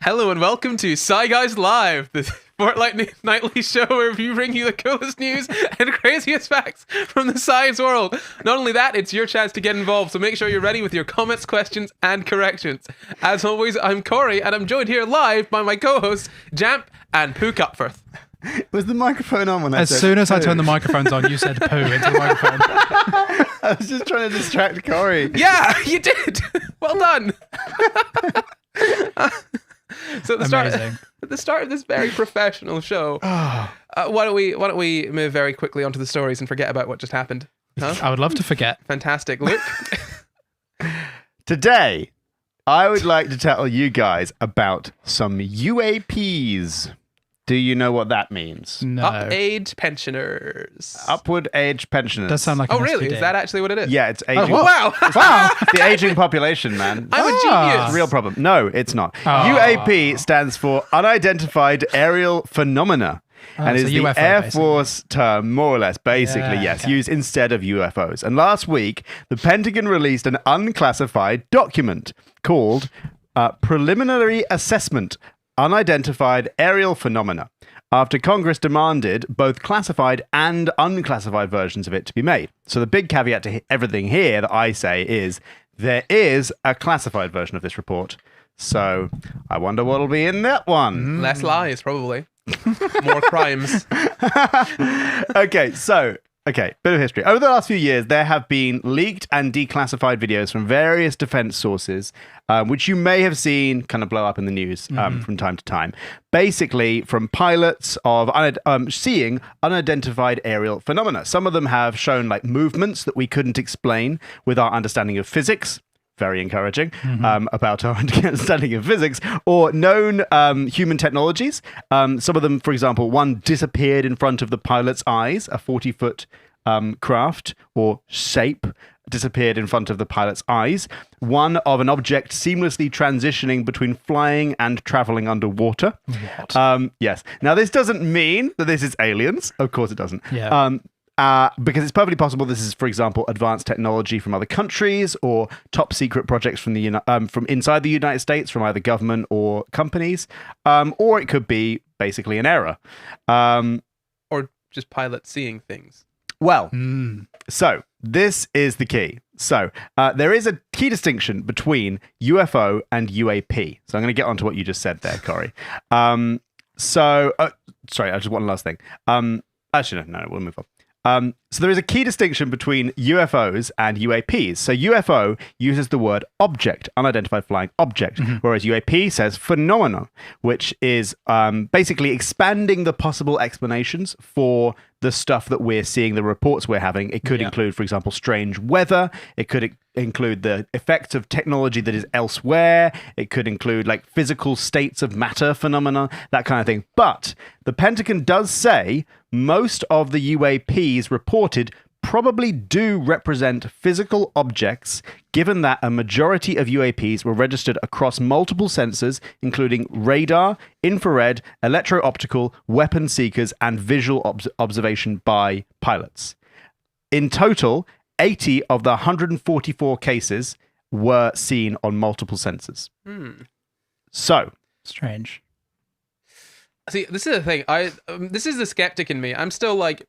Hello and welcome to Sci Guys Live, the fortnightly nightly show where we bring you the coolest news and craziest facts from the science world. Not only that, it's your chance to get involved, so make sure you're ready with your comments, questions, and corrections. As always, I'm Corey, and I'm joined here live by my co-hosts, Jamp and Poo Cupforth. Was the microphone on when I said As soon as I poo? turned the microphones on, you said poo into the microphone. I was just trying to distract Corey. Yeah, you did! Well done! So at the start of this very professional show, why don't we move very quickly onto the stories and forget about what just happened? Huh? I would love to forget. Fantastic. Luke? Today, I would like to tell you guys about some UAPs. Do you know what that means? No. Up-age pensioners. Upward age pensioners. Does sound like Oh, an really? STD. Is that actually what it is? Yeah, it's aging. what? Wow. Wow, the aging population, man. I'm a Ah. genius. It's a real problem. No, it's not. Oh. UAP stands for Unidentified Aerial Phenomena. And it's is a the UFO, Air basically. Force term, more or less, basically, Yeah, yes, okay. used instead of UFOs. And last week, the Pentagon released an unclassified document called Preliminary Assessment, Unidentified Aerial Phenomena, after Congress demanded both classified and unclassified versions of it to be made. So the big caveat to everything here that I say is there is a classified version of this report. So I wonder what'll be in that one. Less lies, probably. More crimes. Okay, bit of history. Over the last few years, there have been leaked and declassified videos from various defense sources, which you may have seen kind of blow up in the news from time to time. Basically, from pilots of seeing unidentified aerial phenomena. Some of them have shown like movements that we couldn't explain with our understanding of physics. Very encouraging about our understanding of physics, or known human technologies. Some of them, for example, one disappeared in front of the pilot's eyes, a 40-foot craft or shape disappeared in front of the pilot's eyes. One of an object seamlessly transitioning between flying and traveling underwater. What? Yes. Now, this doesn't mean that this is aliens. Of course it doesn't. Yeah. Because it's perfectly possible this is, for example, advanced technology from other countries or top secret projects from from inside the United States, from either government or companies, or it could be basically an error. Or just pilots seeing things. Well, so this is the key. So there is a key distinction between UFO and UAP. So I'm going to get onto what you just said there, Corey. Sorry, I just want one last thing. Actually, no, we'll move on. So there is a key distinction between UFOs and UAPs. So UFO uses the word object, unidentified flying object, whereas UAP says phenomenon, which is basically expanding the possible explanations for the stuff that we're seeing, the reports we're having. It could include, for example, strange weather. It could include the effects of technology that is elsewhere. It could include like physical states of matter phenomena, that kind of thing. But the Pentagon does say most of the UAPs reported probably do represent physical objects, given that a majority of UAPs were registered across multiple sensors, including radar, infrared, electro-optical, weapon seekers, and visual observation by pilots. In total, 80 of the 144 cases were seen on multiple sensors. So, Strange. See, this is the thing. This is the skeptic in me. I'm still like,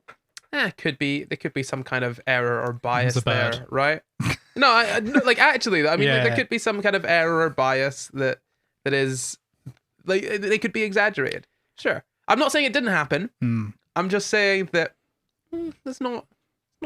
there could be some kind of error or bias It's a bird. there, right? No, actually, I mean, Yeah. there could be some kind of error or bias that is like they could be exaggerated. Sure, I'm not saying it didn't happen. I'm just saying that there's not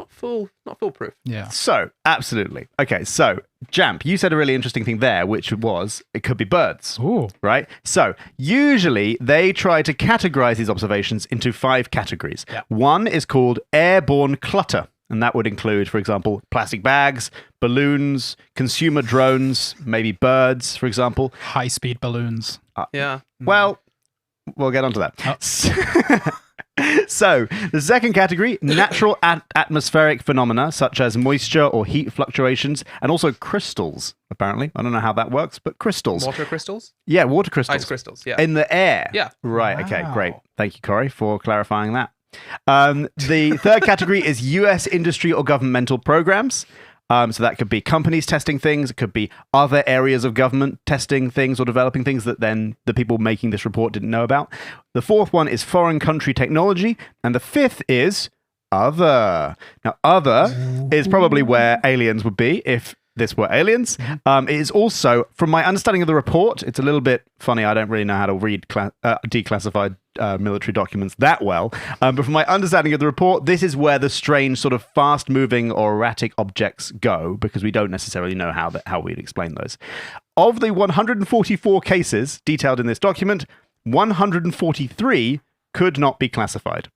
foolproof. Yeah. So, absolutely. Okay, so, Jamp, you said a really interesting thing there, which was it could be birds, Ooh. right? So, usually they try to categorize these observations into 5 categories. Yeah. One is called airborne clutter, and that would include, for example, plastic bags, balloons, consumer drones, maybe birds, for example. High-speed balloons. Yeah. Well, we'll get onto that. Oh. So, the second category, natural atmospheric phenomena such as moisture or heat fluctuations, and also crystals, apparently. I don't know how that works, but crystals. Water crystals, Yeah, water crystals. ice crystals. Yeah. In the air. Yeah. Right, okay, Wow. great. Thank you, Corey, for clarifying that. The third category is US industry or governmental programs. So that could be companies testing things. It could be other areas of government testing things or developing things that then the people making this report didn't know about. The fourth one is foreign country technology. And the fifth is other. Now, other is probably where aliens would be if this were aliens. It is also, from my understanding of the report, it's a little bit funny. I don't really know how to read declassified military documents that well. But from my understanding of the report, this is where the strange sort of fast-moving or erratic objects go, because we don't necessarily know how we'd explain those. Of the 144 cases detailed in this document, 143 could not be classified.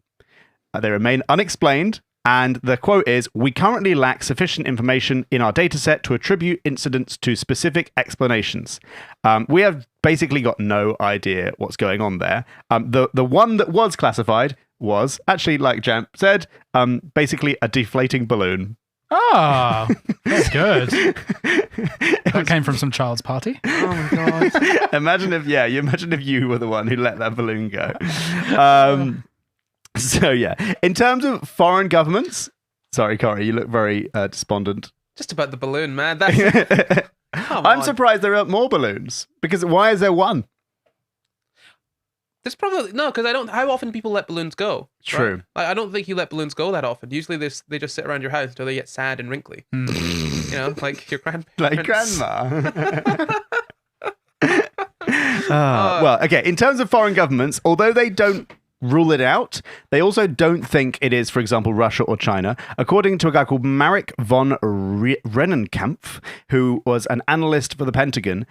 They remain unexplained. And the quote is, "We currently lack sufficient information in our dataset to attribute incidents to specific explanations." We have basically got no idea what's going on there. The one that was classified was actually, like Jamp said, basically a deflating balloon. Oh, that's good. That came from some child's party. Oh my god! Imagine if you were the one who let that balloon go. So yeah, in terms of foreign governments, sorry, Corey, you look very despondent. Just about the balloon, man. That's I'm surprised there aren't more balloons, because why is there one? There's probably no, because I don't. How often people let balloons go? True. Right? Like, I don't think you let balloons go that often. Usually they just sit around your house until they get sad and wrinkly. You know, like your grandparents. Like grandma. Well, okay. In terms of foreign governments, although they don't rule it out, they also don't think it is, for example, Russia or China. According to a guy called Marek von Rennenkampf, who was an analyst for the Pentagon,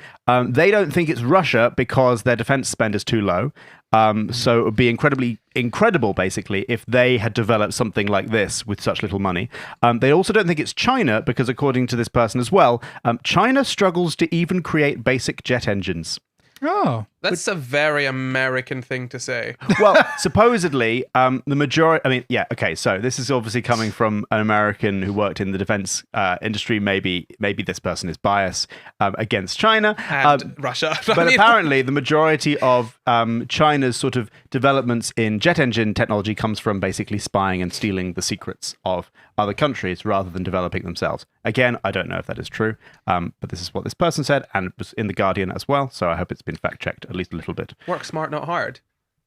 they don't think it's Russia because their defense spend is too low. So it would be incredible, basically, if they had developed something like this with such little money. They also don't think it's China because, according to this person as well, China struggles to even create basic jet engines. Oh. That's a very American thing to say. Well, supposedly, the majority... I mean, yeah, okay, so this is obviously coming from an American who worked in the defense industry. Maybe this person is biased against China. And Russia. But apparently, the majority of China's sort of developments in jet engine technology comes from basically spying and stealing the secrets of other countries rather than developing themselves. Again, I don't know if that is true, but this is what this person said, and it was in The Guardian as well, so I hope it's been fact-checked at least a little bit. Work smart, not hard.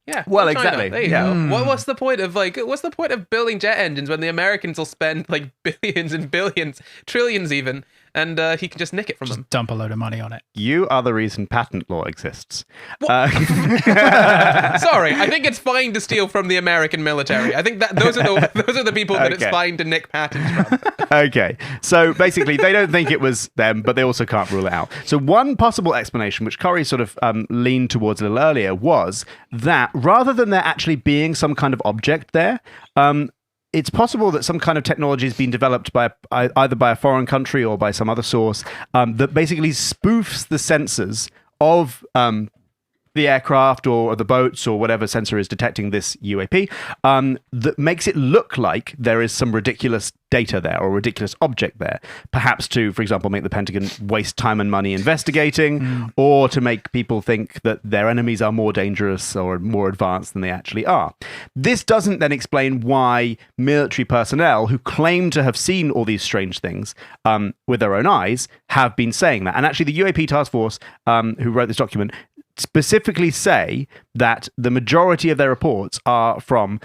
Yeah. Well, China. exactly. There you go. What's the point of building jet engines when the Americans will spend like billions and billions, trillions even, and he can just nick it from them? Dump a load of money on it. You are the reason patent law exists. Sorry, I think it's fine to steal from the American military. I think that those are the people that it's fine to nick patents from. Okay, so basically they don't think it was them, but they also can't rule it out. So one possible explanation, which Corey sort of leaned towards a little earlier, was that rather than there actually being some kind of object there, it's possible that some kind of technology has been developed by either by a foreign country or by some other source that basically spoofs the sensors of the aircraft or the boats or whatever sensor is detecting this UAP, that makes it look like there is some ridiculous data there or ridiculous object there. Perhaps to, for example, make the Pentagon waste time and money investigating, or to make people think that their enemies are more dangerous or more advanced than they actually are. This doesn't then explain why military personnel who claim to have seen all these strange things with their own eyes have been saying that. And actually the UAP task force who wrote this document specifically say that the majority of their reports are from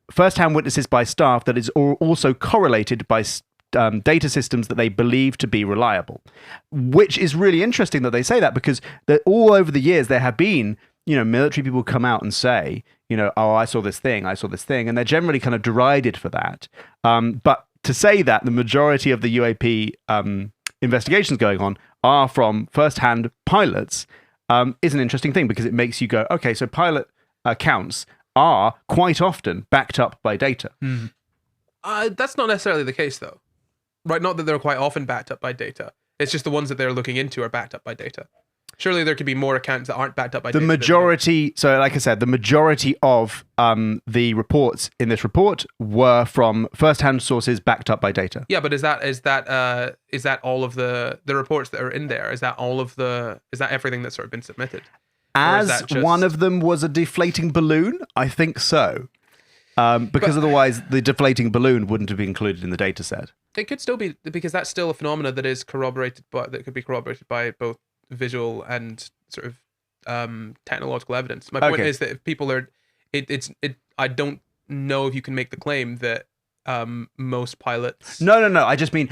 first-hand witnesses by staff that is also correlated by data systems that they believe to be reliable, which is really interesting that they say that, because all over the years there have been, military people come out and say, oh, I saw this thing, and they're generally kind of derided for that. But to say that the majority of the UAP investigations going on are from first-hand pilots is an interesting thing, because it makes you go, okay, so pilot accounts are quite often backed up by data. That's not necessarily the case, though. Right? Not that they're quite often backed up by data. It's just the ones that they're looking into are backed up by data. Surely there could be more accounts that aren't backed up by data. The majority, so like I said, the majority of the reports in this report were from first-hand sources backed up by data. Yeah, but is that all of the reports that are in there? Is that everything that's sort of been submitted? As one of them was a deflating balloon, I think so. Because otherwise the deflating balloon wouldn't have been included in the data set. It could still be, because that's still a phenomena that is corroborated, but that could be corroborated by both visual and sort of technological evidence. My point Okay. is that if people are, I don't know if you can make the claim that most pilots. No. I just mean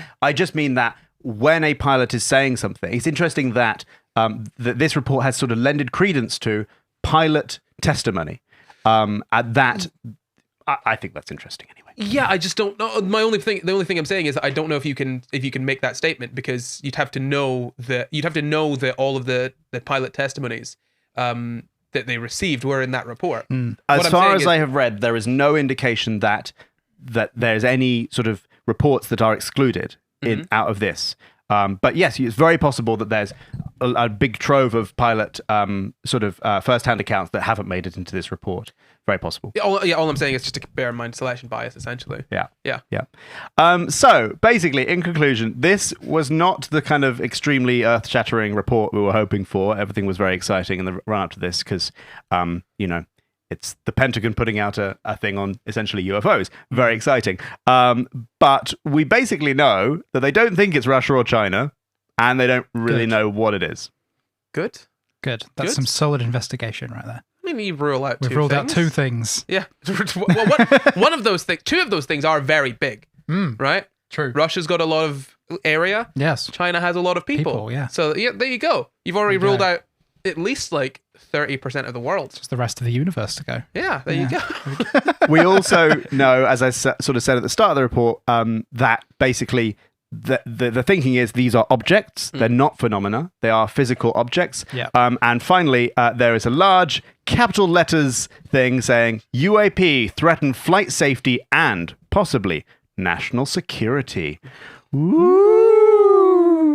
that when a pilot is saying something, it's interesting that that this report has sort of lended credence to pilot testimony. At that, I think that's interesting anyway. Yeah, I just don't know. The only thing I'm saying is that I don't know if you can make that statement, because you'd have to know that all of the pilot testimonies that they received were in that report. As far as I have read, there is no indication that there's any sort of reports that are excluded out of this. But yes, it's very possible that there's a big trove of pilot first-hand accounts that haven't made it into this report. Very possible. All I'm saying is just to bear in mind selection bias, essentially. Yeah. So basically, in conclusion, this was not the kind of extremely earth-shattering report we were hoping for. Everything was very exciting in the run-up to this because, it's the Pentagon putting out a thing on essentially UFOs. Very exciting. But we basically know that they don't think it's Russia or China, and they don't really know what it is. Good. That's Good. some solid investigation right there. I mean, you rule out We've two ruled things. out two things. Yeah. Well, one of those things, two of those things are very big, right? True. Russia's got a lot of area. Yes. China has a lot of people. People, yeah. So yeah, there you go. You've already There you ruled go. out at least like 30% of the world. Just the rest of the universe to go. Yeah, there you go. We also know, as I sort of said at the start of the report, that basically the thinking is these are objects. They're not phenomena. They are physical objects. Yeah. And finally, there is a large capital letters thing saying UAP threaten flight safety and possibly national security.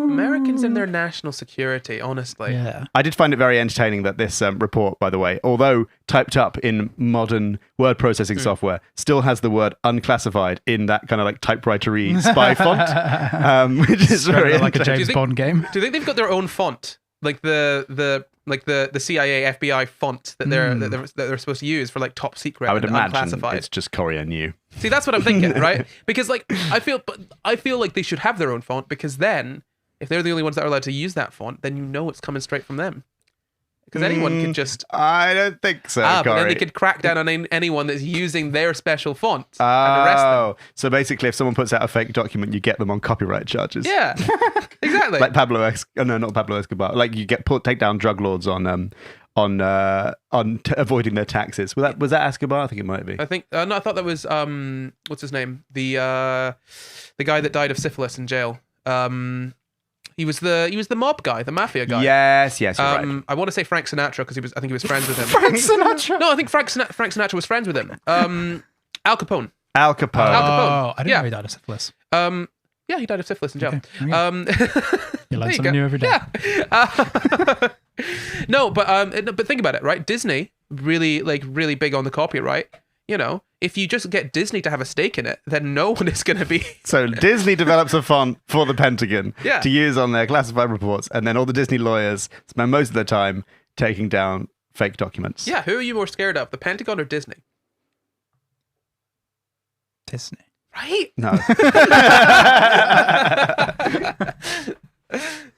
Americans and their national security, honestly. Yeah. I did find it very entertaining that this report, by the way, although typed up in modern word processing software, still has the word unclassified in that kind of like typewriter-y spy font, which is Straight very out like a interesting. James Bond game. Do you think they've got their own font? Like the CIA, FBI font that they're supposed to use for like top secret I would and imagine unclassified. it's just Korea New. See, that's what I'm thinking, right? Because like I feel like they should have their own font, because then if they're the only ones that are allowed to use that font, then you know it's coming straight from them. Because anyone could just I don't think so, but then Corey. they could crack down on anyone that's using their special font and arrest them. Oh, so basically, if someone puts out a fake document, you get them on copyright charges. Yeah, exactly. Like not Pablo Escobar. Like you take down drug lords on avoiding their taxes. Was that Escobar? I think it might be. I think no, I thought that was what's his name? The guy that died of syphilis in jail. He was the mob guy, the mafia guy. Yes, you're right. I want to say Frank Sinatra because I think he was friends with him. Frank Sinatra. No, I think Frank Sinatra was friends with him. Al Capone. Al Capone. Al Capone. Oh, I didn't Yeah. know he died of syphilis. Yeah, he died of syphilis in jail. Okay. You learn there something new every day. Yeah. No, but think about it, right? Disney really big on the copyright. You know, if you just get Disney to have a stake in it, then no one is going to be. So Disney develops a font for the Pentagon Yeah. to use on their classified reports, and then all the Disney lawyers spend most of their time taking down fake documents. Yeah, who are you more scared of, the Pentagon or Disney? Disney. Right? No.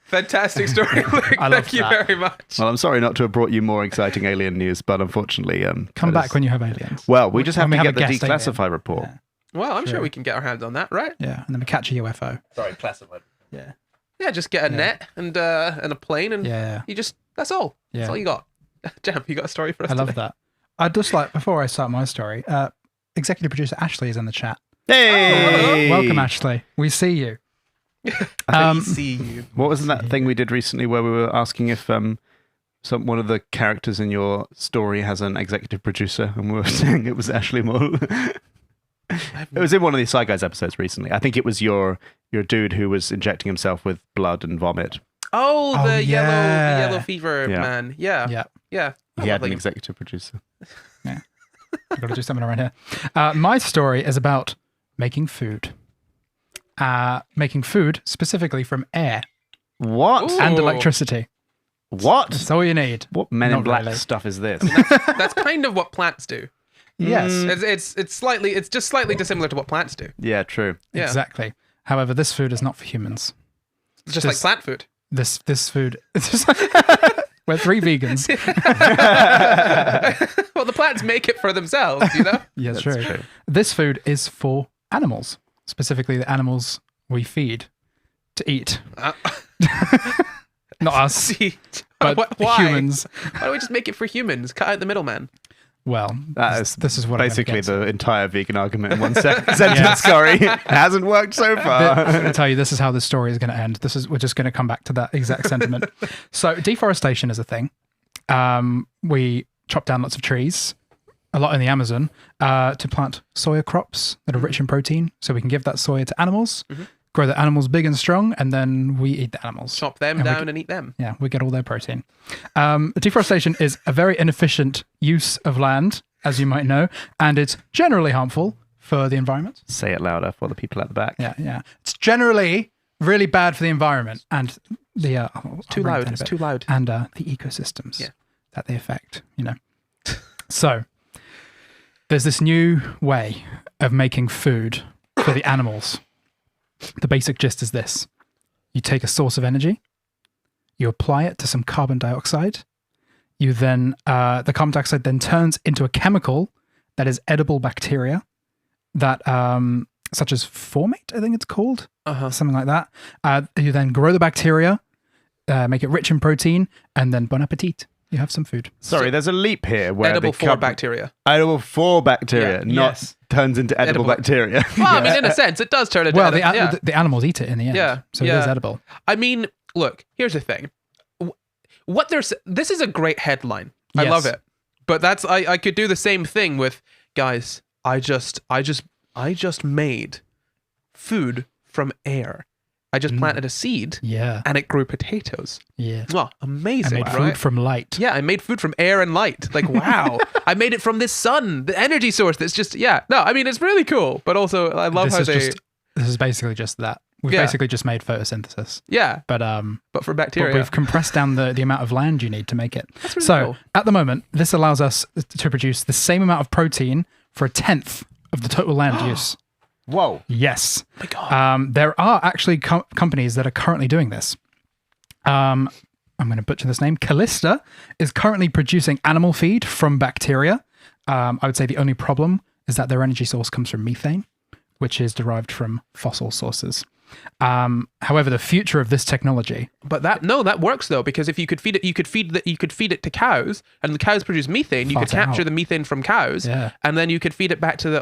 Fantastic story, Luke. I love Thank you that. very much. Well, I'm sorry not to have brought you more exciting alien news, but unfortunately, Come that back is- when you have aliens. Well, we just have When to we get have the a guest declassified alien. report. Yeah. Well, I'm sure True. we can get our hands on that, right? Yeah, and then we catch a UFO. Sorry, classified. Yeah. Yeah, just get a net and a plane, and Yeah. that's all. Yeah. That's all you got. Jam, you got a story for us I love today? that. I'd just like, before I start my story, executive producer Ashley is in the chat. Hey! Welcome, Ashley. We see you. We see you. What was that thing we did recently where we were asking if one of the characters in your story has an executive producer, and we were saying it was Ashley Moore? It was in one of these Sci Guys episodes recently. I think it was your dude who was injecting himself with blood and vomit. Oh, Oh, the yeah. yellow fever Yeah. man. Yeah. Yeah. Yeah. I He love had an him. executive producer. I've got to do something around here. My story is about making food. Making food specifically from air What? Ooh. and electricity. What? That's all you need. What Men in Not Black really. stuff is this? That's kind of what plants do. Yes, It's just slightly dissimilar to what plants do. Yeah, true. Yeah. exactly. However, this food is not for humans. It's just like This- plant food. This food. We're 3 vegans. Well, the plants make it for themselves, you know? Yeah, that's That's true. true. This food is for animals, specifically the animals we feed to eat. Not us, See, but why? humans. Why don't we just make it for humans? Cut out the middleman. Well, That is this is what basically I'm gonna the entire vegan argument in one sentence, Corey. Hasn't worked so I'm far. going to tell you, this is how the story is going to end. We're just going to come back to that exact sentiment. So deforestation is a thing. We chop down lots of trees, a lot in the Amazon, to plant soya crops that are rich in protein. So we can give that soya to animals, grow the animals big and strong, and then we eat the animals. Chop them down and eat them. Yeah, we get all their protein. Deforestation is a very inefficient use of land, as you might know, and it's generally harmful for the environment. Say it louder for the people at the back. Yeah. It's generally really bad for the environment and the Too loud. It's too loud. and the ecosystems Yeah. that they affect. So there's this new way of making food for the animals. The basic gist is this: you take a source of energy, you apply it to some carbon dioxide. You then the carbon dioxide then turns into a chemical that is edible bacteria that such as formate, I think it's called, something like that. You then grow the bacteria, make it rich in protein, and then bon appetit. You have some food. Sorry, there's a leap here where Edible the for bacteria. edible for bacteria, Yeah. not Yes. turns into edible Edible. bacteria. Well, I mean, in a sense, it does turn into Well, edible. the animals eat it in the end. Yeah, So it yeah. is edible. I mean, look, here's the thing. This is a great headline. I Yes. love it. But I could do the same thing with, guys, I just made food from air. I just planted a seed Yeah. and it grew potatoes. Yeah. Wow, I amazing, made right? food from light. Yeah, I made food from air and light. Like, wow. I made it from this sun, the energy source that's just, yeah. No, I mean, it's really cool. But also, I love how This is basically just that. We've Yeah. basically just made photosynthesis. yeah, But for but bacteria. we've compressed down the amount of land you need to make it. That's really So cool. at the moment, this allows us to produce the same amount of protein for a tenth of the total land use. Whoa. Yes. Oh my God. There are actually companies that are currently doing this. I'm going to butcher this name. Callista is currently producing animal feed from bacteria. I would say the only problem is that their energy source comes from methane, which is derived from fossil sources. However, the future of this technology, But that works though, because if you could feed it, you could feed it to cows, and the cows produce methane. You could Fart it capture out. the methane from cows, Yeah. and then you could feed it back to the.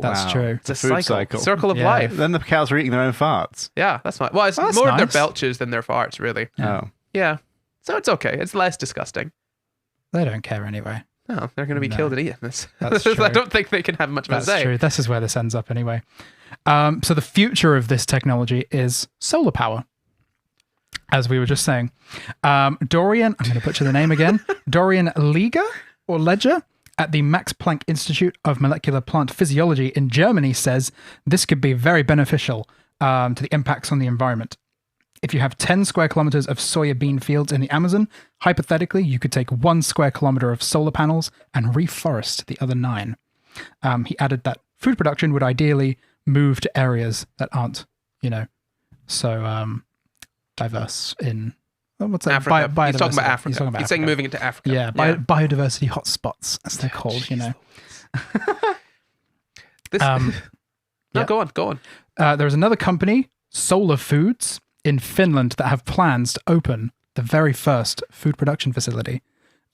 that's Wow. true. It's a food cycle, cycle. circle of Yeah. life. Then the cows are eating their own farts. Yeah, that's fine. Well, it's Well, that's more of their nice. belches than their farts, really. Oh. Yeah, so it's okay. It's less disgusting. They don't care anyway. No, they're going to be No. killed at eating this. That's I true. don't think they can have much of a That's say. true. This is where this ends up anyway. So the future of this technology is solar power, as we were just saying. Dorian, I'm going to butcher the name again. Dorian Ledger at the Max Planck Institute of Molecular Plant Physiology in Germany says this could be very beneficial to the impacts on the environment. If you have 10 square kilometers of soya bean fields in the Amazon, hypothetically, you could take 1 square kilometer of solar panels and reforest the other 9. He added that food production would ideally move to areas that aren't, so diverse in what's that? Africa. He's talking about Biodiversity. Africa. He's talking about He's saying Africa. moving it to Africa. Yeah, biodiversity hotspots, as they're called. This, Um, no, yeah. go on. There's another company, Solar Foods, in Finland that have plans to open the very first food production facility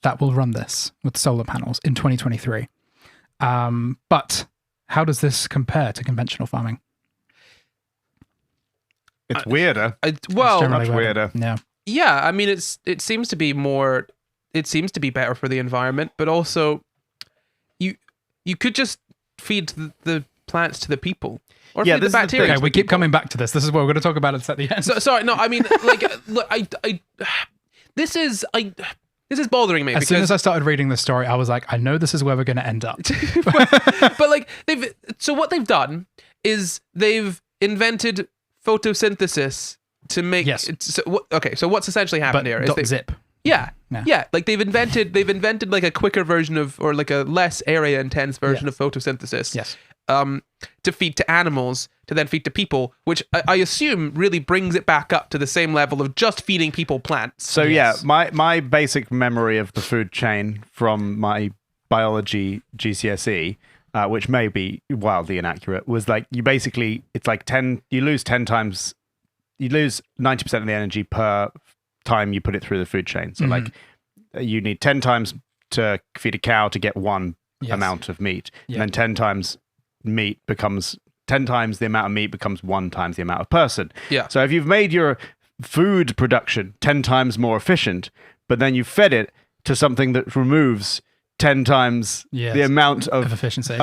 that will run this with solar panels in 2023. But how does this compare to conventional farming? It's weirder. Well, Generally much weirder. Yeah. yeah, I mean, it seems to be more. It seems to be better for the environment, but also, you could just feed the plants to the people, or Yeah, feed this the is the bacteria. thing. Okay, we keep coming back to this. This is what we're going to talk about at the end. So, sorry, no, I mean, like, look, this is bothering me As soon because as I started reading this story, I was like, I know this is where we're going to end up. but like what they've done is they've invented photosynthesis to make Yes. so what's essentially happened But here is dot they, zip. Yeah. Yeah. Yeah. Like they've invented like a quicker version of, or like a less area intense version of photosynthesis. Yes. To feed to animals, to then feed to people, which I assume really brings it back up to the same level of just feeding people plants. So Yes. my basic memory of the food chain from my biology GCSE, which may be wildly inaccurate, was like it's like you lose 90% of the energy per time you put it through the food chain. So like you need 10 times to feed a cow to get one amount of meat, and then 10 times the amount of meat becomes 1 times the amount of person. Yeah. So if you've made your food production 10 times more efficient, but then you fed it to something that removes 10 times the amount of efficiency,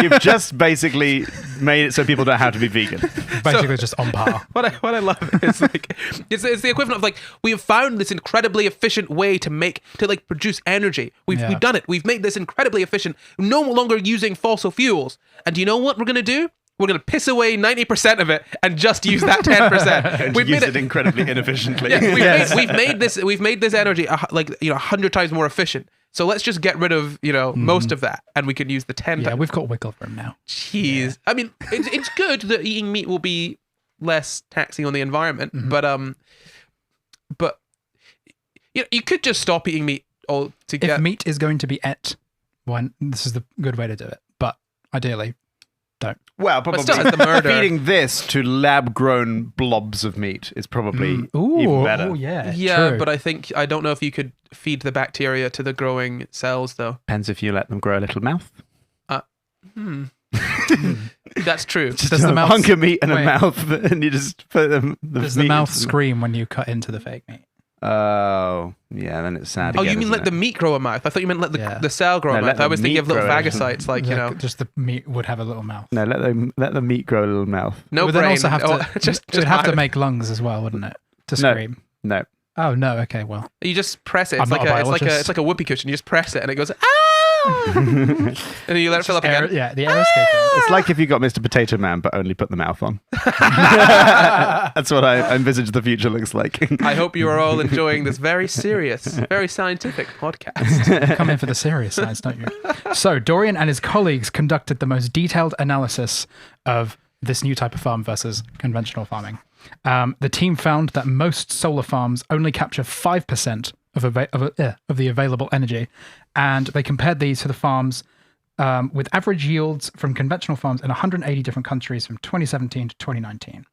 you've just basically made it so people don't have to be vegan. Basically, just on par. What I love is like it's the equivalent of like we have found this incredibly efficient way to produce energy. We've done it. We've made this incredibly efficient. No longer using fossil fuels. And do you know what we're gonna do? We're gonna piss away 90% of it and just use that 10%. And we've used it incredibly inefficiently. Yeah, we've made this energy 100 times more efficient. So let's just get rid of, most of that, and we can use the 10. Yeah, we've got wiggle room now. Jeez. Yeah. I mean, it's good that eating meat will be less taxing on the environment, but you could just stop eating meat altogether. If meat is going to be this is the good way to do it. But ideally, don't. Well, probably still, it's the murder. Feeding this to lab-grown blobs of meat is probably even better. Oh, yeah. Yeah, true. but I don't know if you could feed the bacteria to the growing cells, though. Depends if you let them grow a little mouth. That's true. Just Does the a mouth- hunk of meat and Wait. a mouth, and you just put them. Does the mouth scream when you cut into the fake meat? Oh, yeah. Then it's sad. Oh, again, you mean isn't let it? the meat grow a mouth? I thought you meant let Yeah. the cell grow a No, let mouth. I the was thinking meat of little grow a- phagocytes, like, Just the meat would have a little mouth. No, let the meat grow a little mouth. no But brain. then also have to, just it would have to mouth. make lungs as well, wouldn't it? To No. scream. No. Oh, no. Okay, well. You just press it. I'm It's not like a it's biologist. like a whoopee cushion. You just press it and it goes ah, and then you let it fill up again. The air escaping. It's like if you got Mr. Potato Man, but only put the mouth on. That's what I envisage the future looks like. I hope you are all enjoying this very serious, very scientific podcast. Come in for the serious science, don't you? So Dorian and his colleagues conducted the most detailed analysis of this new type of farm versus conventional farming. The team found that most solar farms only capture 5% of the available energy, and they compared these to the farms with average yields from conventional farms in 180 different countries from 2017 to 2019.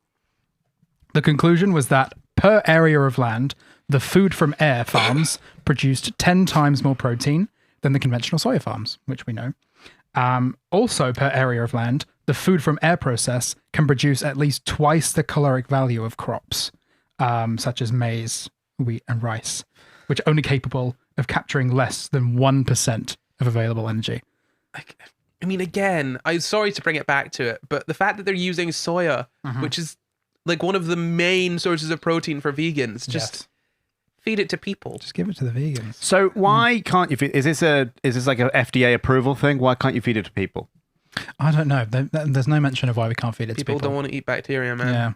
The conclusion was that per area of land, the food from air farms produced 10 times more protein than the conventional soya farms, which we know. Also, per area of land, the food from air process can produce at least twice the caloric value of crops, such as maize, wheat, and rice, which are only capable of capturing less than 1% of available energy. I mean, again, I'm sorry to bring it back to it, but the fact that they're using soya, which is like one of the main sources of protein for vegans, just feed it to people. Just give it to the vegans. So why can't you feed? Is this like a FDA approval thing? Why can't you feed it to people? I don't know. There's no mention of why we can't feed it to People people. don't want to eat bacteria, man. Yeah.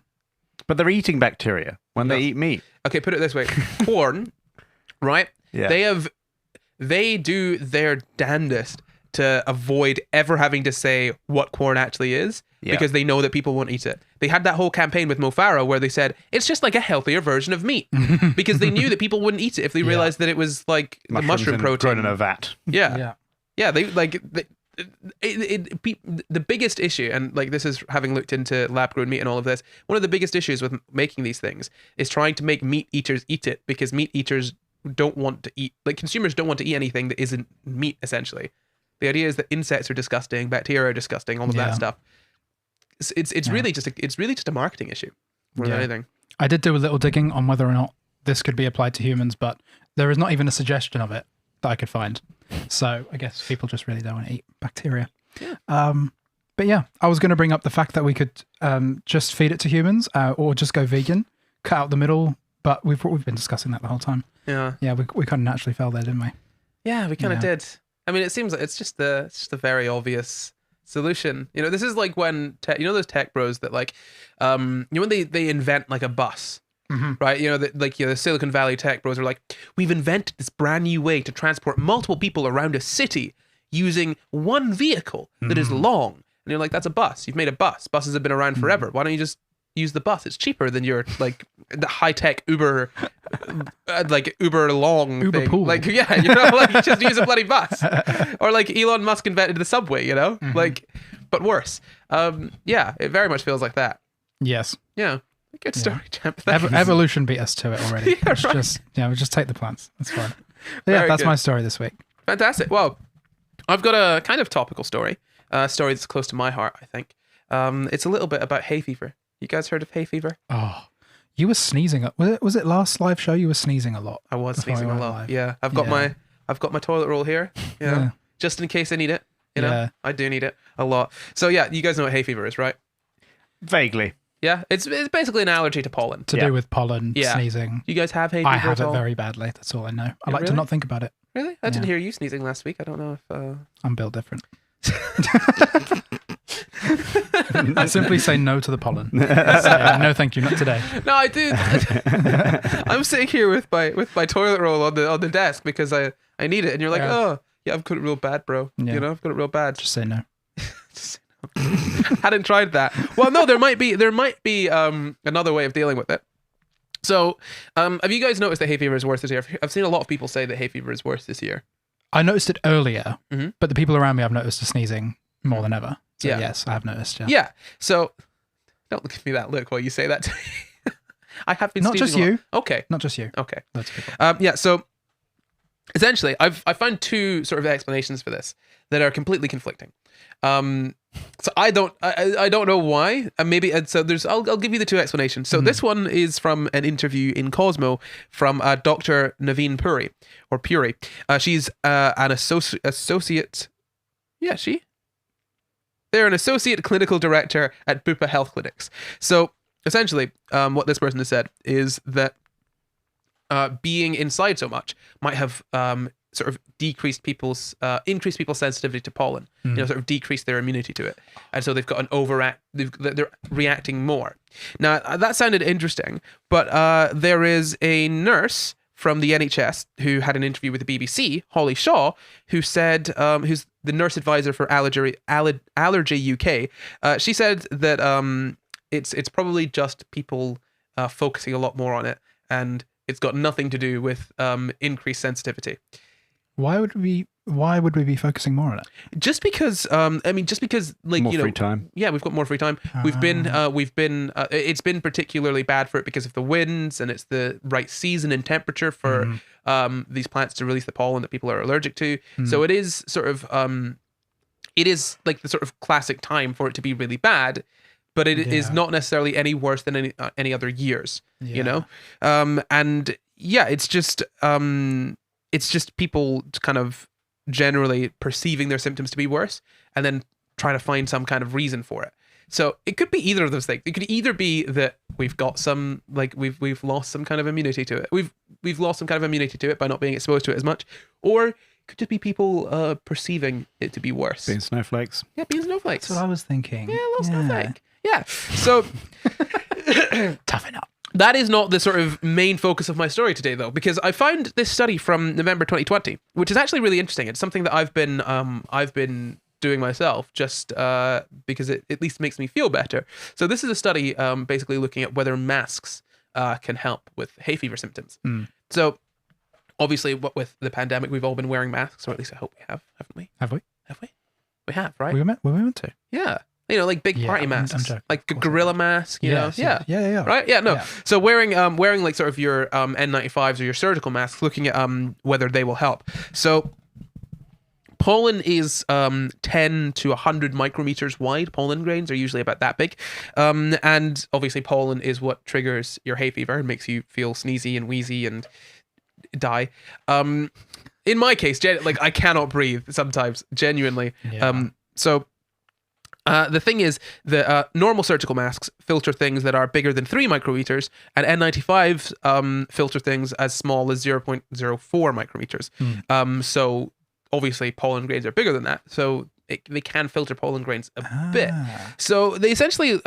But they're eating bacteria when they eat meat. Okay, put it this way: corn, right? Yeah. They do their damnedest to avoid ever having to say what corn actually is, because they know that people won't eat it. They had that whole campaign with Mo Farah where they said it's just like a healthier version of meat, because they knew that people wouldn't eat it if they realized that it was like the mushroom protein grown in a vat. Yeah. The biggest issue, and like this is having looked into lab grown meat and all of this, one of the biggest issues with making these things is trying to make meat eaters eat it, because meat eaters don't want to eat, like consumers don't want to eat anything that isn't meat, essentially. The idea is that insects are disgusting, bacteria are disgusting, all of that stuff. It's really just a marketing issue more than anything. I did do a little digging on whether or not this could be applied to humans, but there is not even a suggestion of it that I could find. So I guess people just really don't want to eat bacteria. Yeah. But yeah, I was going to bring up the fact that we could just feed it to humans or just go vegan, cut out the middle. But we've been discussing that the whole time. Yeah. Yeah, we kind of naturally fell there, didn't we? Yeah, we kind of did. I mean, it seems like it's just a very obvious solution. You know, this is like when those tech bros that like, when they invent like a bus, right? You know, the Silicon Valley tech bros are like, we've invented this brand new way to transport multiple people around a city using one vehicle that is long. And you're like, that's a bus. You've made a bus. Buses have been around forever. Why don't you just use the bus? It's cheaper than your like the high tech Uber, like Uber long Uber thing. pool. Like like just use a bloody bus. Or like Elon Musk invented the subway. Like, but worse. It very much feels like that. Yes. Yeah. Good story, champ. Evolution beat us to it already. Yeah, right. We'll just take the plants. That's fine. Very That's good. my story this week. Fantastic. Well, I've got a kind of topical story. A story that's close to my heart, I think. It's a little bit about hay fever. You guys heard of hay fever? Oh, you were sneezing. Was it last live show? You were sneezing a lot. I was before sneezing we a went lot. live. Yeah, I've got my toilet roll here. Yeah. Just in case I need it. You know, Yeah. I do need it a lot. So yeah, you guys know what hay fever is, right? Vaguely. Yeah, it's basically an allergy to pollen. To Yeah. do with pollen, Yeah. sneezing. You guys have hay fever I at have it all? very badly. That's all I know. I like to really? not think about it. Really? I didn't Yeah. hear you sneezing last week. I don't know if. I'm built different. I simply say no to the pollen. Say, no, thank you, not today. No, I do. I'm sitting here with my toilet roll on the desk because I need it, and you're like, Yeah. oh yeah, I've got it real bad, bro. Yeah. You know, I've got it real bad. Just say no. Hadn't tried that. Well, no, there might be another way of dealing with it. So, have you guys noticed that hay fever is worse this year? I've seen a lot of people say that hay fever is worse this year. I noticed it earlier, Mhm. but the people around me I've noticed are sneezing more than ever. So Yeah. yes, I have noticed. Yeah. Yeah. So, don't give me that look while you say that to me. I have been Not just sneezing a lot. you. Okay. Not just you. Okay. Loads of people. Yeah. So, essentially, I found two sort of explanations for this that are completely conflicting. So I don't know why. I'll give you the two explanations. So this one is from an interview in Cosmo from Dr. Naveen Puri. She's an associate. Yeah, they're an associate clinical director at Bupa Health Clinics. So essentially, what this person has said is that being inside so much might have sort of increased people's sensitivity to pollen. You know, sort of decreased their immunity to it, and so they've got they're reacting more. Now that sounded interesting, but there is a nurse from the NHS who had an interview with the BBC, Holly Shaw, who said, who's the nurse advisor for Allergy UK. She said that it's probably just people focusing a lot more on it, and it's got nothing to do with increased sensitivity. Why would we be focusing more on it? Just because like, More you know, free time. Yeah, we've got more free time. We've been it's been particularly bad for it because of the winds, and it's the right season and temperature for these plants to release the pollen that people are allergic to. So it is sort of it is like the sort of classic time for it to be really bad, but it is not necessarily any worse than any other years, you know? And yeah, it's just people kind of generally perceiving their symptoms to be worse and then trying to find some kind of reason for it. So it could be either of those things. It could either be that we've got some, like we've lost some kind of immunity to it. We've lost some kind of immunity to it by not being exposed to it as much, or it could just be people perceiving it to be worse. Being snowflakes. Yeah, being snowflakes. That's what I was thinking. Yeah, a little snowflake. Yeah. So Toughen up. that is not the sort of main focus of my story today, though, because I found this study from November 2020, which is actually really interesting. It's something that I've been doing myself just because it at least makes me feel better. So this is a study basically looking at whether masks can help with hay fever symptoms. So obviously, what with the pandemic, we've all been wearing masks, or at least I hope we have, haven't we? Have we? Have we? We have, right? We were meant to. Yeah. You know, like big Yeah, party I'm masks, joking. like a Of course I gorilla mask, you know? Yes, yeah. Right? Yeah, no. Yeah. So wearing like sort of your N95s or your surgical masks, looking at whether they will help. So pollen is 10 to 100 micrometers wide. Pollen grains are usually about that big. And obviously pollen is what triggers your hay fever and makes you feel sneezy and wheezy and die. In my case, like I cannot breathe sometimes, genuinely. Yeah. So the thing is that normal surgical masks filter things that are bigger than 3 micrometers, and N95s filter things as small as 0.04 micrometers. So obviously pollen grains are bigger than that, so they can filter pollen grains a bit. So they essentially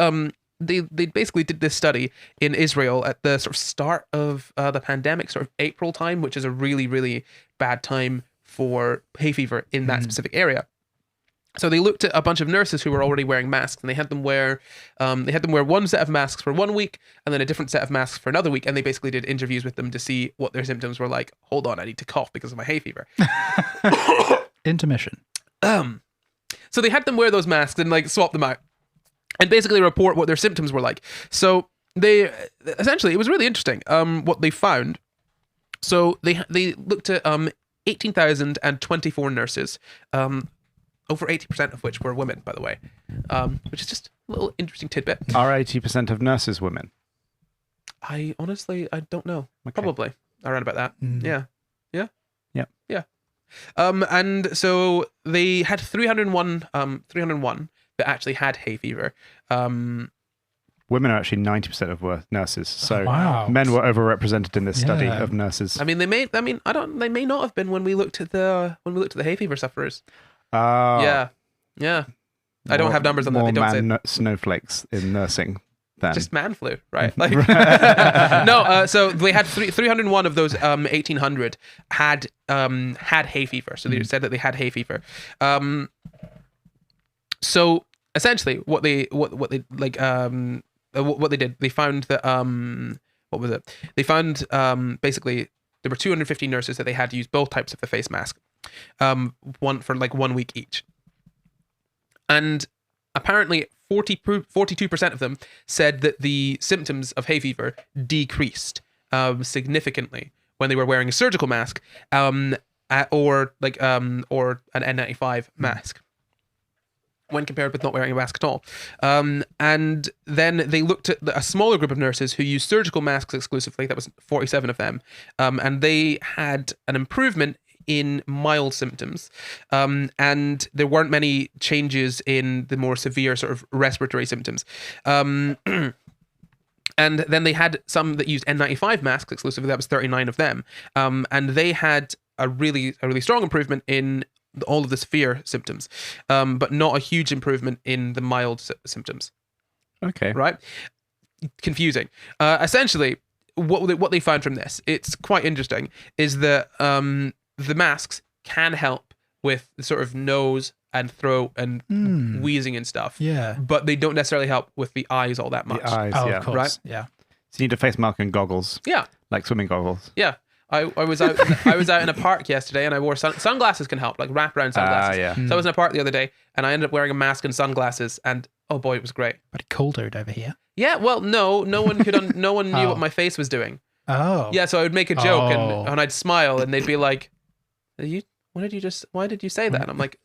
they basically did this study in Israel at the sort of start of the pandemic, sort of April time, which is a really, really bad time for hay fever in that specific area. So they looked at a bunch of nurses who were already wearing masks, and they had them wear one set of masks for 1 week, and then a different set of masks for another week, and they basically did interviews with them to see what their symptoms were like. Hold on, I need to cough because of my hay fever. Intermission. So they had them wear those masks and like swap them out, and basically report what their symptoms were like. So they essentially, it was really interesting. What they found. So they looked at 18,024 nurses. Over 80% of which were women, by the way, which is just a little interesting tidbit. Are 80% of nurses women? I honestly don't know. Okay. Probably around about that. Yeah. Yep. And so they had 301 that actually had hay fever. Women are actually 90% of nurses. So wow. men were overrepresented in this study Yeah. of nurses. I mean, they may not have been when we looked at the hay fever sufferers. Ah, Yeah. I don't have numbers on that. More They don't say snowflakes in nursing than just man flu, right? Like, so they had 301 of those 1,800 had hay fever. So they said that they had hay fever. So essentially, what they did, they found that what was it? They found basically there were 250 nurses that they had to use both types of the face mask, one for like 1 week each, and apparently 42% of them said that the symptoms of hay fever decreased significantly when they were wearing a surgical mask or an N95 mask, when compared with not wearing a mask at all. And then they looked at a smaller group of nurses who used surgical masks exclusively. That was 47 of them. And they had an improvement in mild symptoms. And there weren't many changes in the more severe sort of respiratory symptoms. And then they had some that used N95 masks exclusively. That was 39 of them. And they had a really strong improvement in all of the severe symptoms, but not a huge improvement in the mild symptoms. Okay. Right? Confusing. Essentially, what they found from this, it's quite interesting, is that the masks can help with the sort of nose and throat and wheezing and stuff. Yeah. But they don't necessarily help with the eyes all that much. The eyes, Oh, yeah. of course. Right? Yeah. So you need a face mask and goggles, Yeah. like swimming goggles. Yeah. I was out in a park yesterday, and I wore sunglasses can help, like wraparound sunglasses. Yeah. So I was in a park the other day, and I ended up wearing a mask and sunglasses, and oh boy, it was great. Pretty cool dude over here. Yeah, well, no one could, no one knew Oh. what my face was doing. Oh. Yeah, so I would make a joke, Oh. and I'd smile, and they'd be like, why did you say that? And I'm like,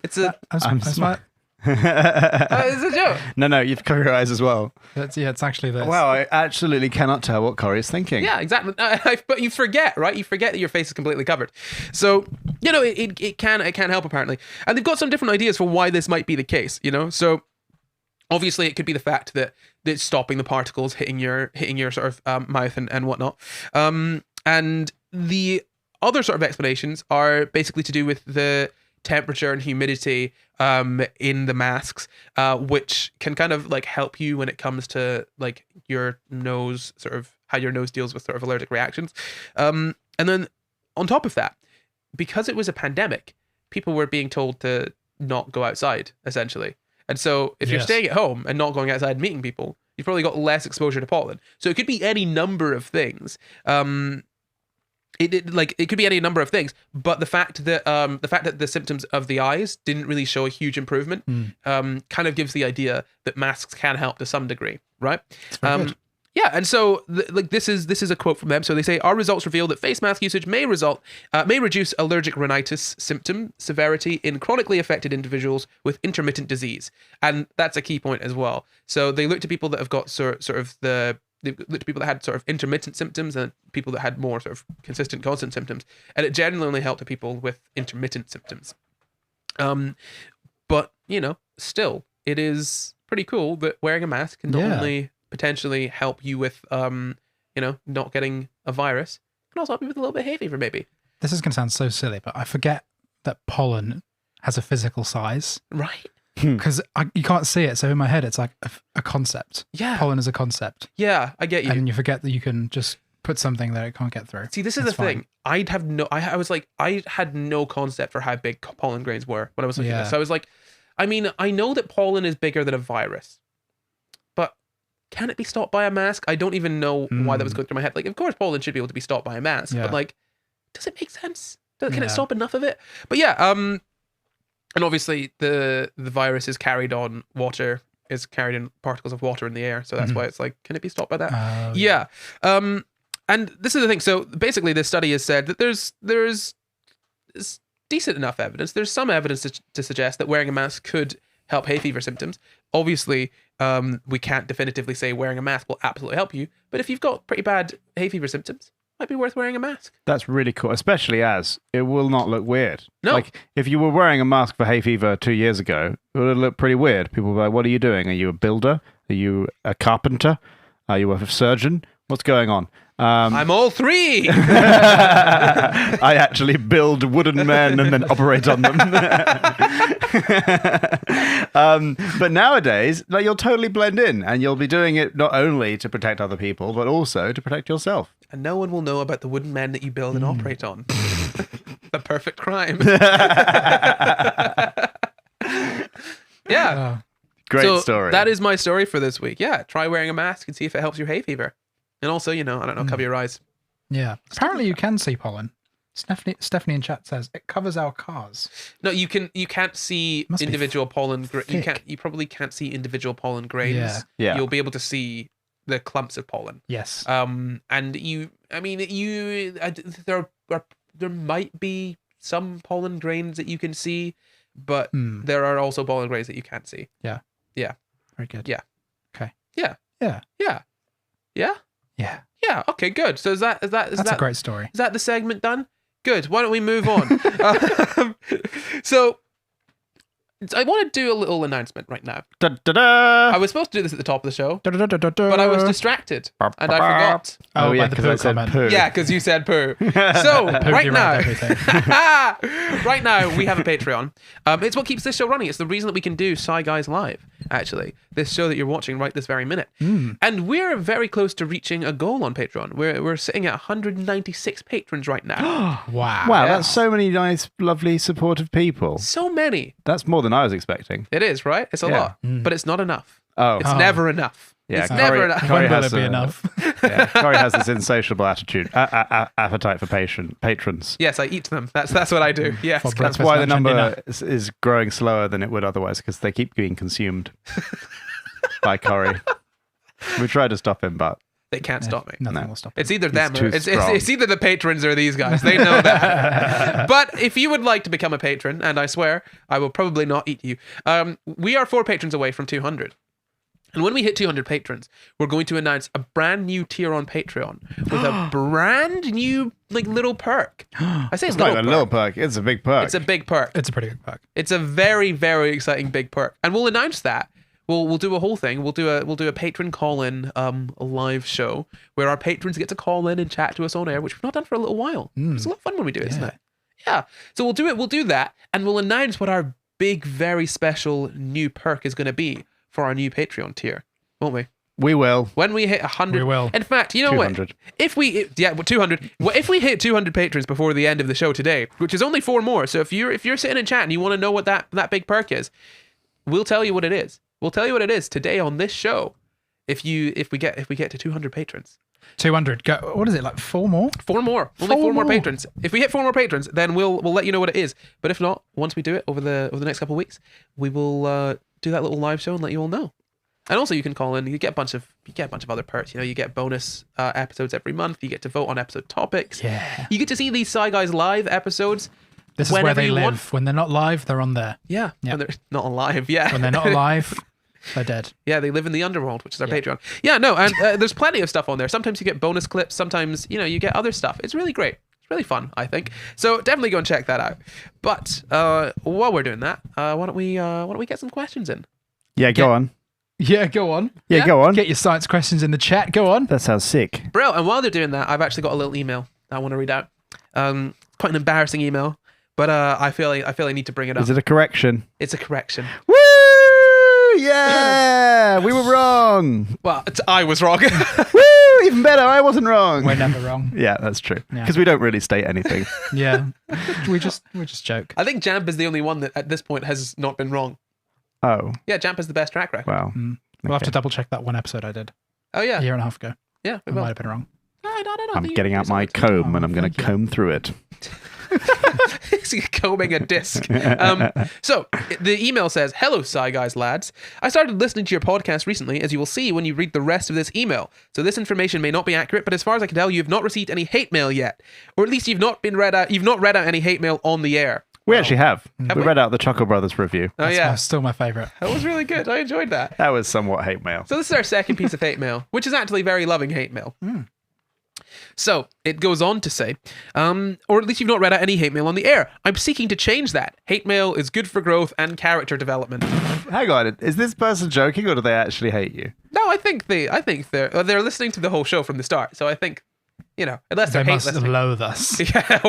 it's a I'm smart. it's a joke. No, you've covered your eyes as well. It's actually this. Wow, I absolutely cannot tell what Corey is thinking. Yeah, exactly. But you forget, right? You forget that your face is completely covered. So, it can help apparently. And they've got some different ideas for why this might be the case, So obviously it could be the fact that it's stopping the particles hitting your sort of mouth and whatnot. And the other sort of explanations are basically to do with the temperature and humidity in the masks, which can kind of like help you when it comes to like your nose, sort of how your nose deals with sort of allergic reactions. And then on top of that, because it was a pandemic, people were being told to not go outside, essentially. And so if you're Yes. staying at home and not going outside and meeting people, you've probably got less exposure to pollen. So it could be any number of things. It could be any number of things, but the fact that the symptoms of the eyes didn't really show a huge improvement, kind of gives the idea that masks can help to some degree, right? It's very good. Yeah, and so this is a quote from them. So they say our results reveal that face mask usage may reduce allergic rhinitis symptom severity in chronically affected individuals with intermittent disease, and that's a key point as well. So they looked at people that have got they looked at people that had sort of intermittent symptoms and people that had more sort of consistent, constant symptoms, and it generally only helped the people with intermittent symptoms. But still, it is pretty cool that wearing a mask can not only potentially help you with, not getting a virus, it can also help you with a little bit of hay fever, maybe. This is going to sound so silly, but I forget that pollen has a physical size. Right? because you can't see it. So in my head, it's like a concept. Yeah. Pollen is a concept. Yeah, I get you. And you forget that you can just put something that it can't get through. See, this is That's the thing. I had no concept for how big pollen grains were when I was looking at this. So I was like, I mean, I know that pollen is bigger than a virus, but can it be stopped by a mask? I don't even know why that was going through my head. Like, of course, pollen should be able to be stopped by a mask, but like, does it make sense? Can it stop enough of it? But yeah, and obviously the virus is carried on water, is carried in particles of water in the air, so that's why it's like, can it be stopped by that? Yeah. And this is the thing. So basically, this study has said that there's decent enough evidence. There's some evidence to suggest that wearing a mask could help hay fever symptoms. Obviously, we can't definitively say wearing a mask will absolutely help you, but if you've got pretty bad hay fever symptoms, it might be worth wearing a mask. That's really cool, especially as it will not look weird. No. Like, if you were wearing a mask for hay fever 2 years ago, it would look pretty weird. People would be like, what are you doing? Are you a builder? Are you a carpenter? Are you a surgeon? What's going on? I'm all three. I actually build wooden men and then operate on them. But nowadays, like, you'll totally blend in, and you'll be doing it not only to protect other people, but also to protect yourself. And no one will know about the wooden men that you build and operate on. The perfect crime. Yeah. Great story. That is my story for this week. Yeah, try wearing a mask and see if it helps your hay fever. And also, I don't know, cover your eyes. Yeah. Apparently you can see pollen. Stephanie in chat says it covers our cars. No, you can't see individual pollen. You probably can't see individual pollen grains. Yeah. You'll be able to see the clumps of pollen. Yes. And there might be some pollen grains that you can see, but there are also pollen grains that you can't see. Yeah. Yeah. Very good. Yeah. Okay. Yeah. Yeah. Yeah. Yeah. Yeah. Yeah. Okay. Good. So that's a great story. Is that the segment done? Good. Why don't we move on? So I want to do a little announcement right now. Da-da-da! I was supposed to do this at the top of the show, but I was distracted and I forgot. Oh, yeah, by the because poo I said comment. poo. Yeah, because you said poo. So right now, everything. right now we have a Patreon. It's what keeps this show running. It's the reason that we can do Sci Guys Live. Actually, this show that you're watching right this very minute, and we're very close to reaching a goal on Patreon. We're sitting at 196 patrons right now. Wow. Wow, Yeah. that's so many nice, lovely, supportive people. So many. That's more than I was expecting. It is, right? It's a Yeah. lot, but it's not enough. Oh, It's never enough. yeah. It's never enough. When Corey will has it be enough? Yeah, Corey has this insatiable appetite for patrons. Yes, I eat them. That's what I do. Yes. For That's breakfast, why the lunch, and number dinner. is growing slower than it would otherwise, because they keep being consumed by Corey. We tried to stop him, but They can't stop me. Nothing No. will stop. It's either He's them or too it's strong. either the patrons or these guys. They know that. But if you would like to become a patron, and I swear I will probably not eat you, we are 4 patrons away from 200. And when we hit 200 patrons, we're going to announce a brand new tier on Patreon with a brand new little perk. I say it's little not perk. a little perk. It's a big perk. It's a big perk. It's a pretty good perk. It's a very, very exciting big perk, and we'll announce that. We'll do a whole thing. We'll do a patron call-in live show where our patrons get to call in and chat to us on air, which we've not done for a little while. It's a lot of fun when we do it, isn't it? Yeah. So we'll do it. We'll do that, and we'll announce what our big, very special new perk is going to be for our new Patreon tier, won't we? We will. When we hit 100, We will. In fact, you know 200. what? If we 200, if we hit 200 patrons before the end of the show today, which is only 4 more, so if you're sitting in chat and you want to know what that big perk is, we'll tell you what it is. We'll tell you what it is today on this show. If we get to 200 patrons. 200. Go. What is it, like 4 more? 4 more. Only 4 more more. patrons. If we hit 4 more patrons, then we'll let you know what it is. But if not, once we do it over the next couple of weeks, we will do that little live show and let you all know. And also, you can call in. You get a bunch of other perks. You get bonus episodes every month. You get to vote on episode topics. Yeah. You get to see these Sci Guys live episodes. This is where whenever they you live. want. When they're not live, they're on there. Yeah. When they're not alive. Yeah. When they're not alive, they're dead. Yeah, they live in the underworld, which is our Patreon. Yeah, no, and there's plenty of stuff on there. Sometimes you get bonus clips. Sometimes you get other stuff. It's really great. It's really fun, I think. So definitely go and check that out. But while we're doing that, why don't we get some questions in? Yeah, go on. Yeah, go on. Yeah, go on. Get your science questions in the chat. Go on. That sounds sick. Bro, and while they're doing that, I've actually got a little email I want to read out. Quite an embarrassing email, but I feel I need to bring it up. Is it a correction? It's a correction. Woo! Yeah, we were wrong. Well, I was wrong. Woo! Even better, I wasn't wrong. We're never wrong. Yeah, that's true. Yeah. Because we don't really state anything. Yeah. We just joke. I think Jamp is the only one that at this point has not been wrong. Oh, Yeah, Jamp has the best track record. wow. We'll have to double check that one episode I did Oh yeah, a year and a half ago. yeah. I We might will. have been wrong. I don't know. I'm getting out my comb and I'm going to comb through it. He's combing a disc. So the email says, "Hello, Sci Guys lads. I started listening to your podcast recently, as you will see when you read the rest of this email. So this information may not be accurate, but as far as I can tell, you have not received any hate mail yet, or at least you've not read out any hate mail on the air." We actually have. Have We we? read out the Chuckle Brothers review. Oh That's yeah, still my favorite. that was really good. I enjoyed that. That was somewhat hate mail. So this is our second piece of hate mail, which is actually very loving hate mail. So it goes on to say, or at least you've not read out any hate mail on the air. I'm seeking to change that. Hate mail is good for growth and character development. Hang on, is this person joking or do they actually hate you? No, I think they're listening to the whole show from the start. So I think, unless They they're hate must listening. loathe us. Yeah,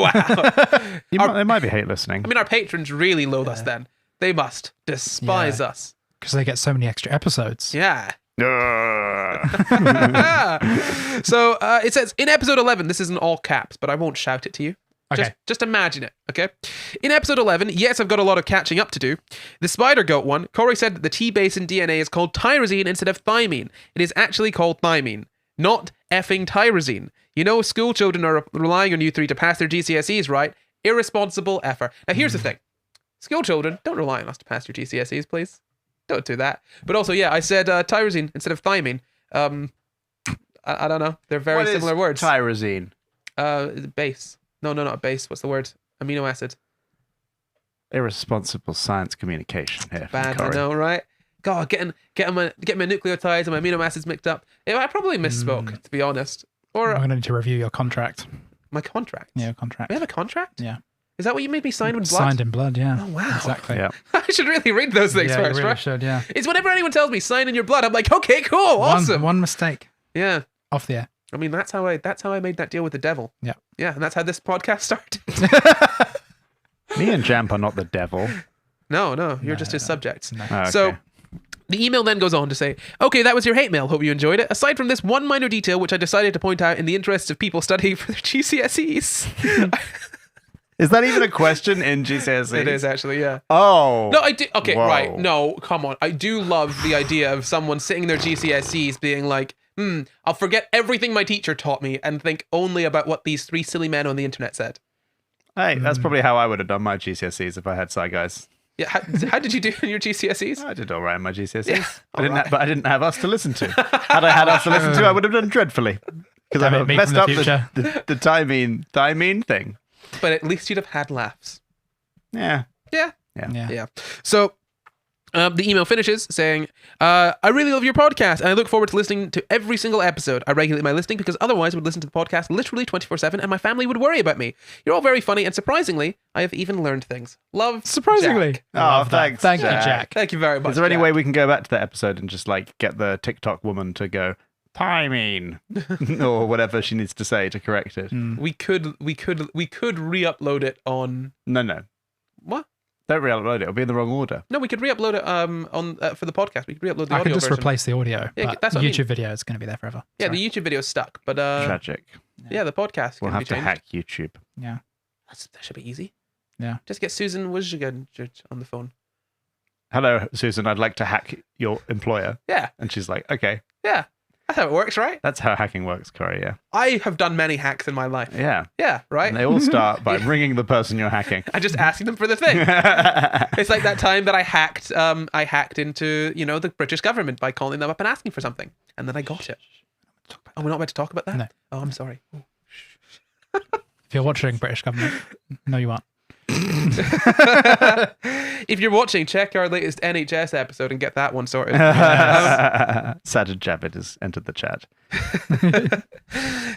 wow. They might be hate listening. I mean, our patrons really loathe us then. They must despise us. Because they get so many extra episodes. Yeah. Ugh. So it says, in episode 11, this is in all caps, but I won't shout it to you. Okay. Just imagine it, okay? In episode 11, yes, I've got a lot of catching up to do. The spider goat one, Corey said that the T base in DNA is called tyrosine instead of thymine. It is actually called thymine, not effing tyrosine. You know, school children are relying on you three to pass their GCSEs, right? Irresponsible effer. Now, here's the thing. School children, don't rely on us to pass your GCSEs, please. Don't do that. But also, yeah, I said tyrosine instead of thymine. I don't know. They're very similar words. Tyrosine. Base. No, not base. What's the word? Amino acid. Irresponsible science communication here. from Bad, I Corey. know, right? God, getting my nucleotides and my amino acids mixed up. Yeah, I probably misspoke, to be honest. Or I'm going to need to review your contract. my contract. Yeah, contract. We have a contract? Yeah. Is that what you made me sign with blood? Signed in blood, yeah. Oh, wow. Exactly. Yeah. I should really read those things Yeah, you first, really right? should, yeah. It's whenever anyone tells me sign in your blood, I'm like, okay, cool, awesome. One mistake Yeah. off the air. I mean, that's how I made that deal with the devil. Yeah. Yeah, and that's how this podcast started. Me and Jamp are not the devil. No, you're just his subjects. No. Oh, okay. So the email then goes on to say, okay, that was your hate mail. Hope you enjoyed it. Aside from this one minor detail, which I decided to point out in the interests of people studying for their GCSEs. Is that even a question in GCSE? It is actually, yeah. Oh. No, I do. Okay, Whoa. right. No, come on. I do love the idea of someone sitting their GCSEs being like, I'll forget everything my teacher taught me and think only about what these three silly men on the internet said. Hey, that's probably how I would have done my GCSEs if I had Sci Guys. Yeah. How did you do in your GCSEs? I did all right in my GCSEs. Yeah, But I didn't have us to listen to. Had I had us to listen to, I would have done dreadfully. Because Damn I it, me messed from the up future. the thymine thing. But at least you'd have had laughs. Yeah. Yeah. Yeah. Yeah. So the email finishes saying, I really love your podcast and I look forward to listening to every single episode. I regulate my listening because otherwise I would listen to the podcast literally 24/7 and my family would worry about me. You're all very funny and surprisingly, I have even learned things. Love, Surprisingly. Jack. I love that. thanks, Thank you, Jack. Jack. Thank you very much. Is there any Jack. way we can go back to that episode and just like get the TikTok woman to go, thymine, or whatever she needs to say to correct it? we could re-upload it on No. what? Don't re-upload it. It'll be in the wrong order. No, we could re-upload it on for the podcast. We could re-upload the I audio could just version. replace the audio. Yeah, but that's what I mean. YouTube video is going to be there forever. Yeah, Sorry. the YouTube video is stuck, but Tragic. yeah, the podcast We'll can have be to changed. hack YouTube. Yeah. That should be easy. Yeah. Just get Susan Wojcicki on the phone. Hello, Susan. I'd like to hack your employer. Yeah, And she's like, okay. yeah. That's how it works, right? That's how hacking works, Corey. Yeah. I have done many hacks in my life. Yeah. Yeah, right? And they all start by ringing the person you're hacking. I just asking them for the thing. It's like that time that I hacked into, the British government by calling them up and asking for something. And then I got it. Oh, we're not about to talk about that? No. Oh, I'm sorry. If you're watching British government, no, you aren't. If you're watching, check our latest NHS episode and get that one sorted. Sajid Javid has entered the chat.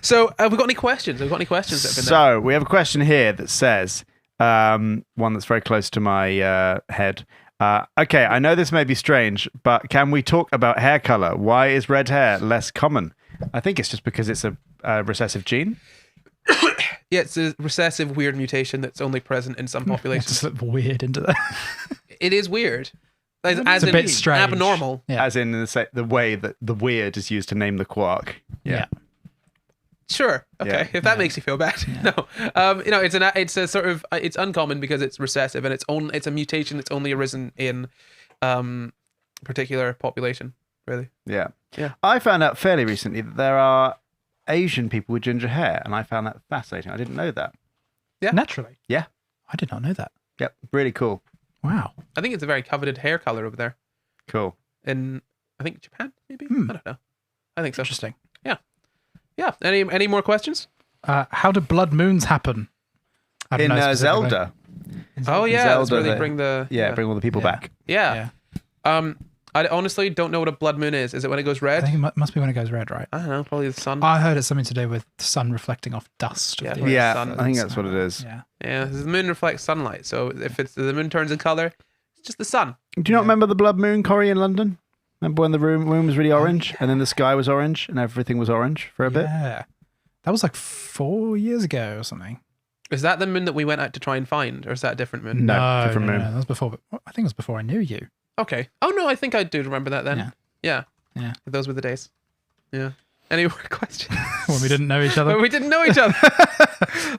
So, have we got any questions? Have we got any questions that have been So we have a question here that says, one that's very close to my head. Okay, I know this may be strange, but can we talk about hair color? Why is red hair less common? I think it's just because it's a recessive gene. Yeah, it's a recessive weird mutation that's only present in some populations. Just look weird into that. It is weird. As a in bit strange. abnormal. Yeah. As in the way that the weird is used to name the quark. Yeah. Sure. Okay. Yeah. If that makes you feel bad. No. It's a sort of it's uncommon because it's recessive and it's a mutation that's only arisen in particular population. Really. Yeah. Yeah. I found out fairly recently that there are Asian people with ginger hair, and I found that fascinating. I didn't know that. Yeah. Naturally. Yeah. I did not know that. Yep. Really cool. Wow. I think it's a very coveted hair color over there Cool. in I think Japan maybe. I don't know. I think so. Interesting. Yeah. Any more questions? How do blood moons happen? I don't In know specifically. Zelda. Oh yeah, that's Zelda, where they they- bring the Bring all the people Yeah. back. yeah. I honestly don't know what a blood moon is. Is it when it goes I red? think it must be when it goes red, right? I don't know. Probably the sun. I heard it's something to do with the sun reflecting off dust. of Yeah. the Right. earth. Yeah, sun I think that's what it is. Yeah. Yeah, the moon reflects sunlight. So if the moon turns in color, it's just the sun. Do you not remember the blood moon, Corey, in London? Remember when the room was really orange, and then the sky was orange, and everything was orange for a bit? Yeah. That was like 4 years ago or something. Is that the moon that we went out to try and find, or is that a different moon? No, different moon. That was before. I think it was before I knew you. Okay. Oh no, I think I do remember that then. Yeah. Yeah. Those were the days. Yeah. Any more questions? When we didn't know each other. But we didn't know each other.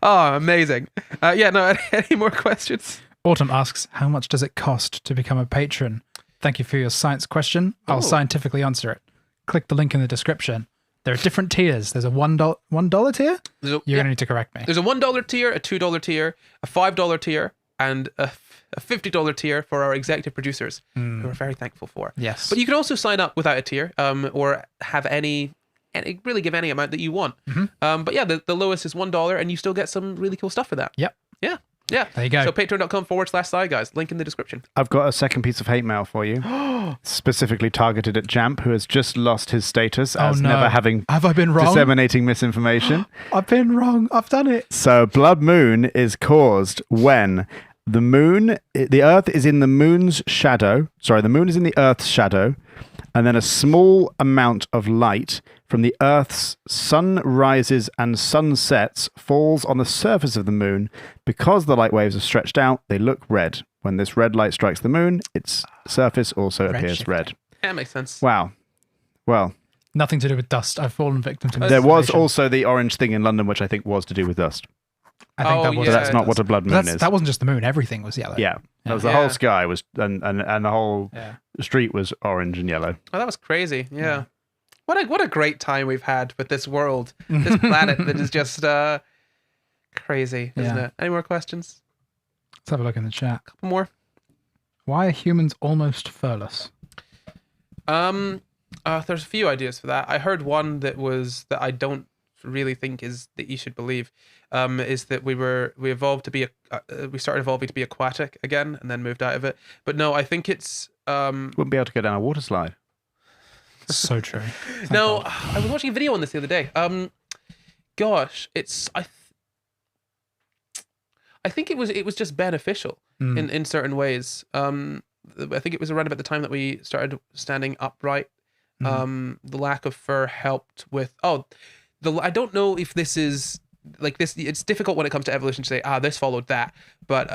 Oh, amazing. Any more questions? Autumn asks, how much does it cost to become a patron? Thank you for your science question. I'll Oh. scientifically answer it. Click the link in the description. There are different tiers. There's a $1 tier? You're You're going to need to correct me. There's a $1 tier, a $2 tier, a $5 tier, and a $50 tier for our executive producers, who we're very thankful for. Yes. But you can also sign up without a tier, or have any really give any amount that you want. But yeah, the lowest is $1, and you still get some really cool stuff for that. Yep. Yeah. There you go. So patreon.com/Sci Guys. Link in the description. I've got a second piece of hate mail for you, specifically targeted at Jamp, who has just lost his status as no. never having Have I been wrong? disseminating misinformation. I've been wrong. I've done it. So, blood moon is caused when the Earth is in the moon's shadow. Sorry, the moon is in the Earth's shadow, and then a small amount of light from the Earth's sunrises and sunsets falls on the surface of the moon. Because the light waves are stretched out, they look red. When this red light strikes the moon, its surface also appears Redshift. red. That makes sense. Wow. Well, Nothing to do with dust. I've fallen victim to there was misinformation. also the orange thing in London, which I think was to do with dust. I think Oh, that was. But Yeah, that's not what a blood moon is. That wasn't just the moon. Everything was yellow. Yeah. That was the Yeah. whole sky was and the whole Yeah. street was orange and yellow. Oh, that was crazy. Yeah. What a great time we've had with this world, this planet that is just crazy, isn't Yeah. it? Any more questions? Let's have a look in the chat. Couple more. Why are humans almost furless? There's a few ideas for that. I heard one that I don't really think is that you should believe. Is that we evolved to be we started evolving to be aquatic again and then moved out of it. But no, I think it's Wouldn't be able to go down a water slide. So true. Thank no. God. I was watching a video on this the other day. Gosh, it's I think it was just beneficial in certain ways. I think it was around about the time that we started standing upright. The lack of fur helped with I don't know if this is like this. It's difficult when it comes to evolution to say this followed that, but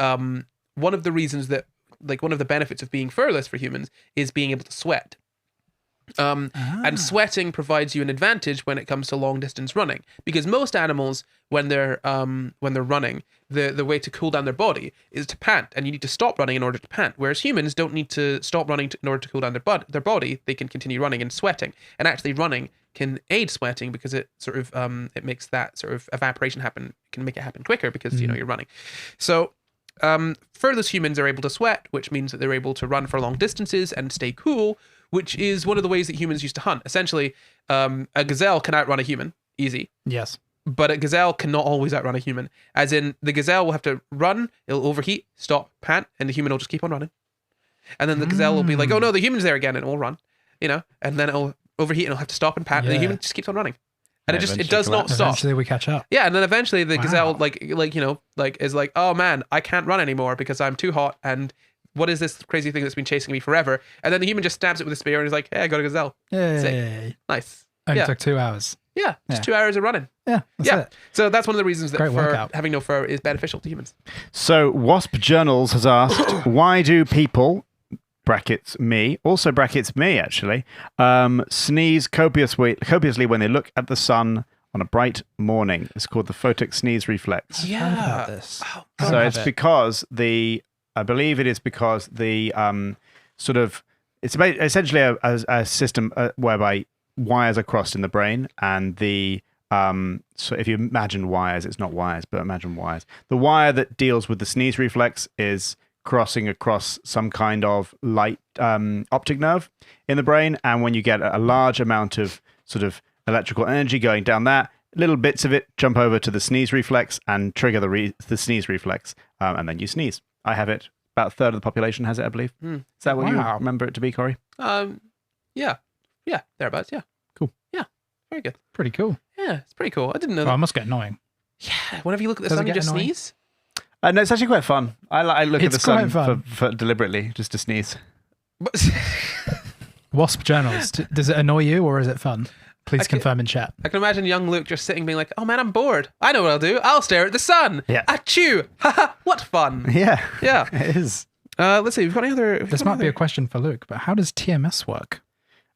one of the reasons that one of the benefits of being furless for humans is being able to sweat. And sweating provides you an advantage when it comes to long distance running, because most animals when they're running, the way to cool down their body is to pant, and you need to stop running in order to pant, whereas humans don't need to stop running in order to cool down their body. They can continue running and sweating, and actually running can aid sweating because it sort of it makes that sort of evaporation happen, can make it happen quicker because you're running. So furthest humans are able to sweat, which means that they're able to run for long distances and stay cool, which is one of the ways that humans used to hunt. Essentially, a gazelle can outrun a human, easy, Yes. but a gazelle cannot always outrun a human. As in, the gazelle will have to run, it'll overheat, stop, pant, and the human will just keep on running. And then the gazelle will be like, oh no, the human's there again, and it will run, and then it'll overheat and it'll have to stop and pant, and the Yeah. human just keeps on running. And Yeah, it does not eventually stop. Eventually we catch up. Yeah, and then eventually the gazelle Wow. is like, oh man, I can't run anymore because I'm too hot, and what is this crazy thing that's been chasing me forever? And then the human just stabs it with a spear and is like, hey, I got a gazelle. Yay. Nice. Only Yeah. took 2 hours. Yeah, just Yeah. 2 hours of running. Yeah. That's Yeah. it. So that's one of the reasons that Great workout. having no fur is beneficial to humans. So, Wasp Journals has asked, why do people brackets me, also brackets me actually, sneeze copiously when they look at the sun on a bright morning. It's called the photic sneeze reflex. Heard Yeah. about this. Oh, Don't So have it's it. because I believe it is because the sort of, it's essentially a system whereby wires are crossed in the brain, and the so if you imagine wires, it's not wires, but imagine wires. The wire that deals with the sneeze reflex is crossing across some kind of light optic nerve in the brain, and when you get a large amount of sort of electrical energy going down that, little bits of it jump over to the sneeze reflex and trigger the sneeze reflex, and then you sneeze. I have it. About a third of the population has it, I believe. Is that what you Wow. remember it to be, Corey? Yeah, thereabouts. Yeah, Cool. Yeah, very good. Pretty cool. Yeah, it's pretty cool. I didn't know Well, it that. must get annoying. Yeah, whenever you look at the Does it sun, you get just annoying? sneeze. No, it's actually quite fun. I look at It's the sun quite fun. for deliberately, just to sneeze. But Wasp journals. Does it annoy you or is it fun? Please can- confirm in chat. I can imagine young Luke just sitting, being like, "Oh man, I'm bored. I know what I'll do. I'll stare at the sun. Yeah. Achoo! Haha! What fun! Yeah, Yeah. it is. Let's see. We've got any other. This might be a question for Luke, but how does TMS work?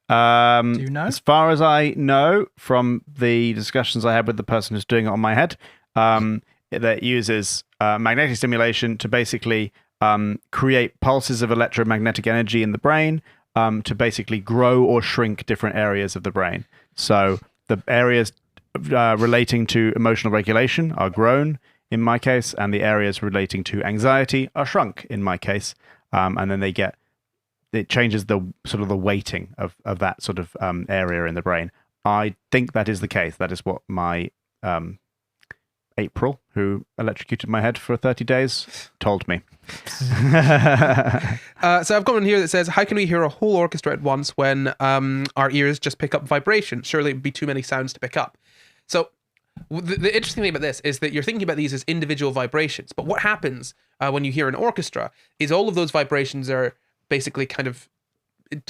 Do you know? As far as I know from the discussions I had with the person who's doing it on my head, that uses magnetic stimulation to basically create pulses of electromagnetic energy in the brain to basically grow or shrink different areas of the brain. So the areas relating to emotional regulation are grown in my case, and the areas relating to anxiety are shrunk in my case. And then it changes the sort of the weighting of that sort of area in the brain. I think that is the case. That is what my April, who electrocuted my head for 30 days, told me. So I've got one here that says, "How can we hear a whole orchestra at once when our ears just pick up vibration? Surely it would be too many sounds to pick up." So the interesting thing about this is that you're thinking about these as individual vibrations, but what happens when you hear an orchestra is all of those vibrations are basically kind of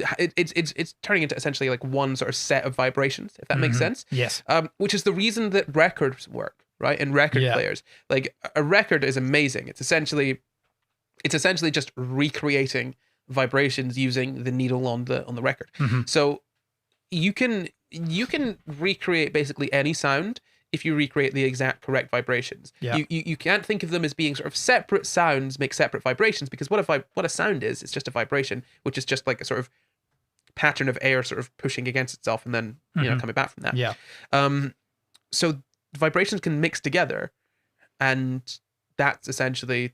it's turning into essentially like one sort of set of vibrations, if that makes sense. Yes. Which is the reason that records work, right? And record Yeah. players, like a record is amazing. It's essentially just recreating vibrations using the needle on the record. So you can recreate basically any sound if you recreate the exact correct vibrations. Yeah. You can't think of them as being sort of separate sounds make separate vibrations, because what a sound is, it's just a vibration, which is just like a sort of pattern of air sort of pushing against itself and then coming back from that. Yeah. So vibrations can mix together, and that's essentially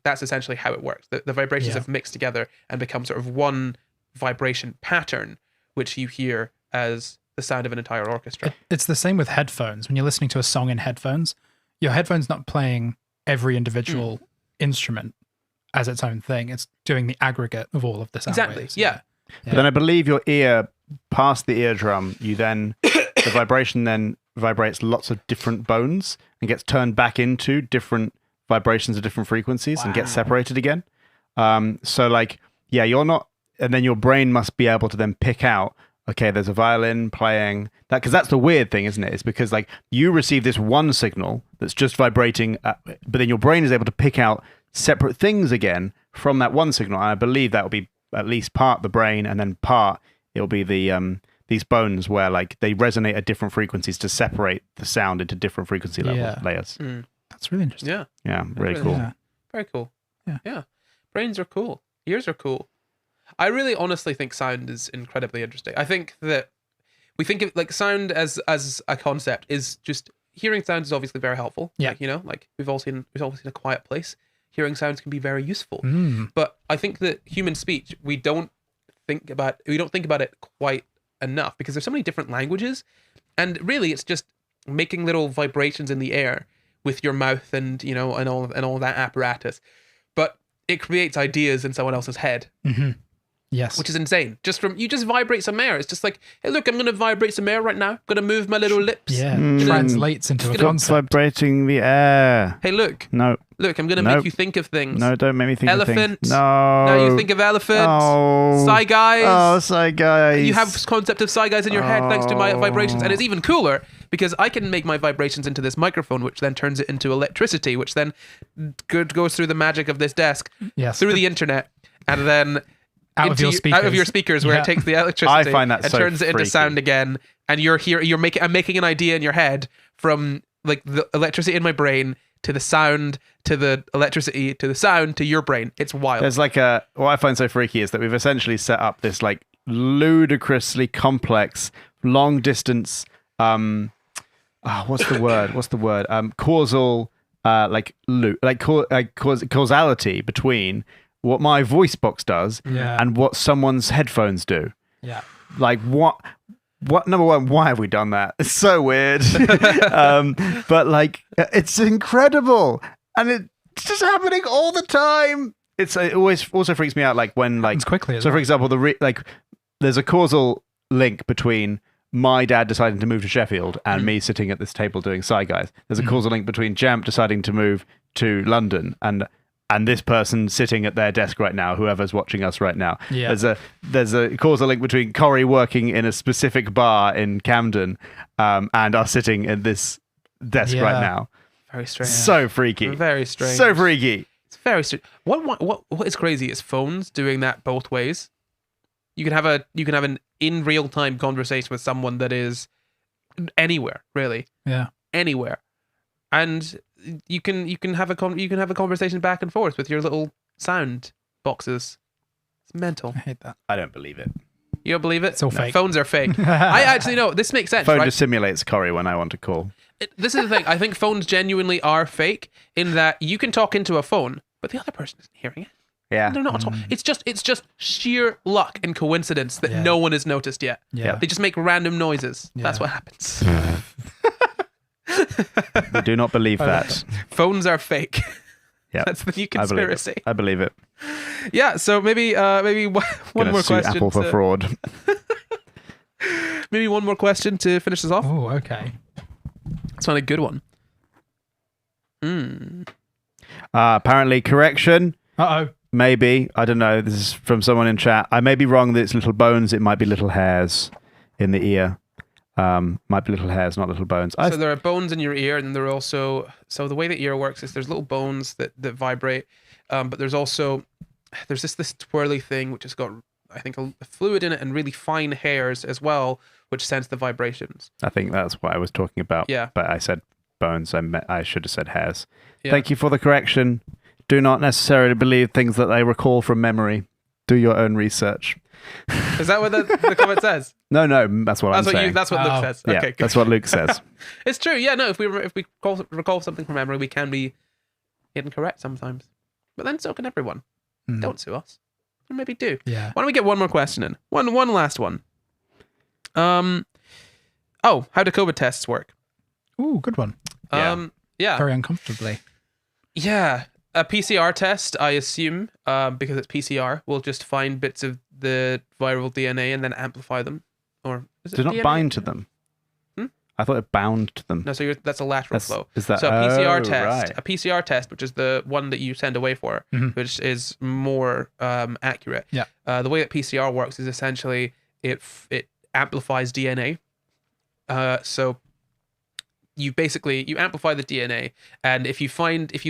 how it works. The vibrations Yeah. have mixed together and become sort of one vibration pattern, which you hear as the sound of an entire orchestra. It's the same with headphones. When you're listening to a song in headphones, your headphone's not playing every individual instrument as its own thing. It's doing the aggregate of all of the sound Exactly. waves. Yeah. But then I believe your ear, past the eardrum, the vibration then vibrates lots of different bones and gets turned back into different vibrations of different frequencies and gets separated again. So like, yeah, you're not, and then your brain must be able to then pick out, okay, there's a violin playing that, because that's the weird thing, isn't it? It's because like you receive this one signal that's just vibrating, but then your brain is able to pick out separate things again from that one signal. And I believe that will be at least part the brain, and then part it'll be the these bones where like they resonate at different frequencies to separate the sound into different frequency layers. That's really interesting. Yeah. Yeah, really really cool. Yeah. Very cool. Yeah. Brains are cool. Ears are cool. I really honestly think sound is incredibly interesting. I think that we think of like sound as a concept is just hearing sounds is obviously very helpful. Yeah. Like, like we've all seen A Quiet Place. Hearing sounds can be very useful. But I think that human speech, we don't think about it quite enough, because there's so many different languages, and really it's just making little vibrations in the air with your mouth and and all that apparatus. But it creates ideas in someone else's head. Yes. Which is insane. You just vibrate some air. It's just like, hey, look, I'm going to vibrate some air right now. I'm going to move my little lips. Yeah. Translates into a Stop concept. vibrating the air. Hey, look, No, I'm going to Nope. make you think of things. no, don't make me think Elephant. of things. No. Now you think of elephant. Oh. Sci Guys. Oh, Sci Guys. You have concept of Sci Guys in your head thanks to my vibrations. And it's even cooler because I can make my vibrations into this microphone, which then turns it into electricity, which then goes through the magic of this desk, Yes. through the internet, and then Out of your speakers. where Yeah. it takes the electricity I find that and so turns it into freaky. sound again, and I'm making an idea in your head from like the electricity in my brain to the sound to the electricity to the sound to your brain. It's wild. There's like what I find so freaky is that we've essentially set up this like ludicrously complex long distance what's the word causal causality between what my voice box does Yeah. and what someone's headphones do. Yeah. Like what number one, why have we done that? It's so weird. But like it's incredible, and it's just happening all the time. It always also freaks me out, like when like Happens quickly as so for well. example there's a causal link between my dad deciding to move to Sheffield and me sitting at this table doing Sci Guys. There's a causal link between Jamp deciding to move to London and this person sitting at their desk right now, whoever's watching us right now. Yeah. There's a causal link between Corey working in a specific bar in Camden and us sitting at this desk Yeah. right now. Very strange. So freaky. Very strange. So freaky. It's very strange. What is crazy is phones doing that both ways. You can have an in real time conversation with someone that is anywhere, really, Yeah. anywhere, and you can have a conversation back and forth with your little sound boxes. It's mental. I hate that. I don't believe it. You don't believe it? It's all fake. Phones are fake. I actually know this makes sense. Phone Right? just simulates Corey when I want to call. This is the thing. I think phones genuinely are fake in that you can talk into a phone, but the other person isn't hearing it. Yeah. They're not at all. It's just sheer luck and coincidence that Yeah. no one has noticed yet. Yeah. They just make random noises. That's Yeah. what happens. I do not believe that. Phones are fake. Yeah. That's the new I believe conspiracy. it. I believe it. Yeah. So maybe one Gonna more sue question. Apple for fraud. Maybe one more question to finish this off. Oh, okay. It's not a good one. Apparently, correction. Uh-oh. Maybe. I don't know. This is from someone in chat. I may be wrong that it's little bones. It might be little hairs in the ear. Might be little hairs, not little bones. So there are bones in your ear, and there are also, so the way the ear works is there's little bones that vibrate, but there's this twirly thing which has got, I think, a fluid in it and really fine hairs as well, which sense the vibrations. I think that's what I was talking about. Yeah. But I said bones. I should have said hairs. Yeah. Thank you for the correction. Do not necessarily believe things that they recall from memory. Do your own research. Is that what the comment says? No, that's what I'm saying. That's what Luke Oh. says. Yeah, Okay, good. that's what Luke says. It's true. Yeah, no. If we recall something from memory, we can be incorrect sometimes. But then so can everyone. Don't sue us. Or maybe do. Yeah. Why don't we get one more question in? One last one. How do COVID tests work? Ooh, good one. Yeah. Very uncomfortably. Yeah. A PCR test, I assume, because it's PCR, will just find bits of the viral DNA and then amplify them. Or is it Does not DNA? bind to them. I thought it bound to them. No, so that's a lateral flow. Is that So a PCR oh, test, right. a PCR test, which is the one that you send away for, which is more accurate. Yeah. The way that PCR works is essentially it amplifies DNA. So you amplify the DNA, and if you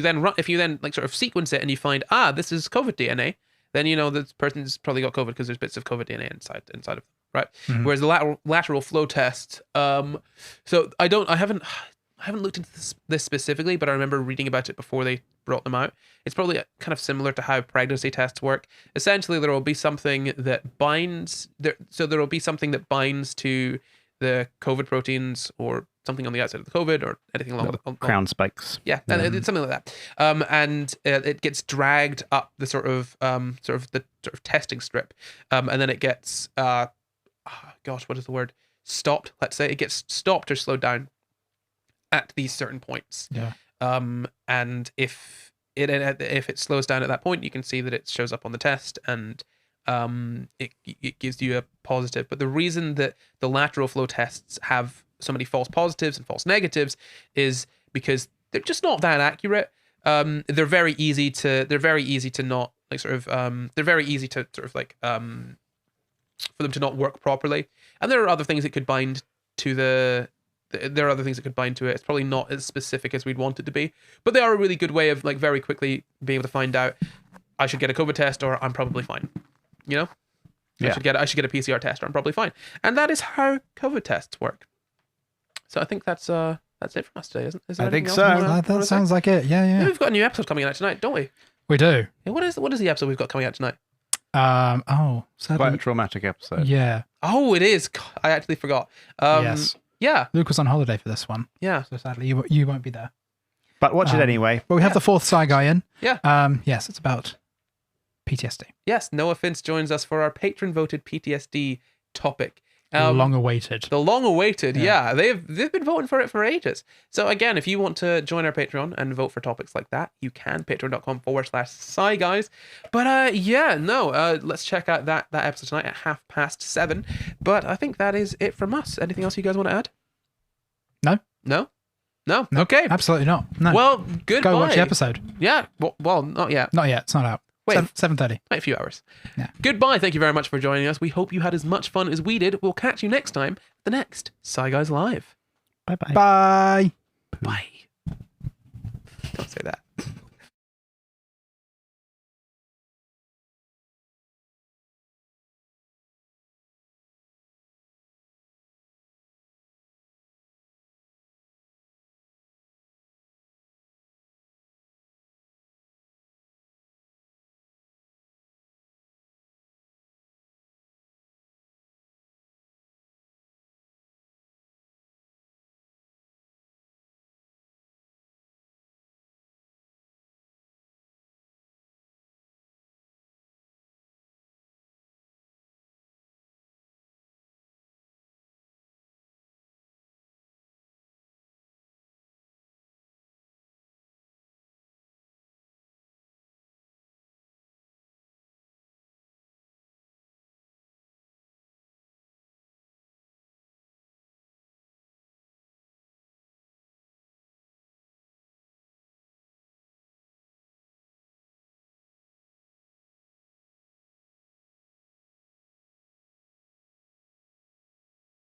then like sort of sequence it and you find this is COVID DNA, then you know this person's probably got COVID because there's bits of COVID DNA inside of them, right? Whereas the lateral flow test, so I haven't looked into this specifically, but I remember reading about it before they brought them out. It's probably kind of similar to how pregnancy tests work. Essentially, there will be something that binds to the COVID proteins or something on the outside of the COVID or anything along the Crown spikes. yeah, it's something like that. And it gets dragged up the sort of testing strip, and then it gets what is the word? Stopped. Let's say it gets stopped or slowed down at these certain points. Yeah. And if it slows down at that point, you can see that it shows up on the test and it gives you a positive. But the reason that the lateral flow tests have so many false positives and false negatives is because they're just not that accurate. They're very easy to not like sort of they're very easy to sort of like for them to not work properly. And there are other things that could bind to there are other things that could bind to it. It's probably not as specific as we'd want it to be, but they are a really good way of like very quickly being able to find out I should get a COVID test or I'm probably fine. You know? Yeah. I should get a PCR test, or I'm probably fine. And that is how COVID tests work. So I think that's it from us today, isn't it? I think so. That sounds like it. Yeah. We've got a new episode coming out tonight, don't we? We do. Yeah, what is the episode we've got coming out tonight? Sadly, Quite a traumatic episode. yeah. Oh, it is. God, I actually forgot. Yes. Yeah. Luke was on holiday for this one, Yeah. so sadly you won't be there. But watch it anyway. But we have the fourth Sci Guy in. Yeah. Yes, it's about PTSD. Yes. Noah Finch joins us for our patron voted PTSD topic. Long awaited. The long-awaited, yeah. They've been voting for it for ages. So again, if you want to join our Patreon and vote for topics like that, you can, patreon.com/Sci Guys. But let's check out that episode tonight at 7:30. But I think that is it from us. Anything else you guys want to add? No. No? Okay. Absolutely not. No. Well, goodbye. Go watch the episode. Yeah. Well, not yet. Not yet. It's not out. Wait. 7:30. Wait a few hours. Yeah. Goodbye. Thank you very much for joining us. We hope you had as much fun as we did. We'll catch you next time at the next Sci Guys Live. Bye-bye. Bye. Bye. Don't say that.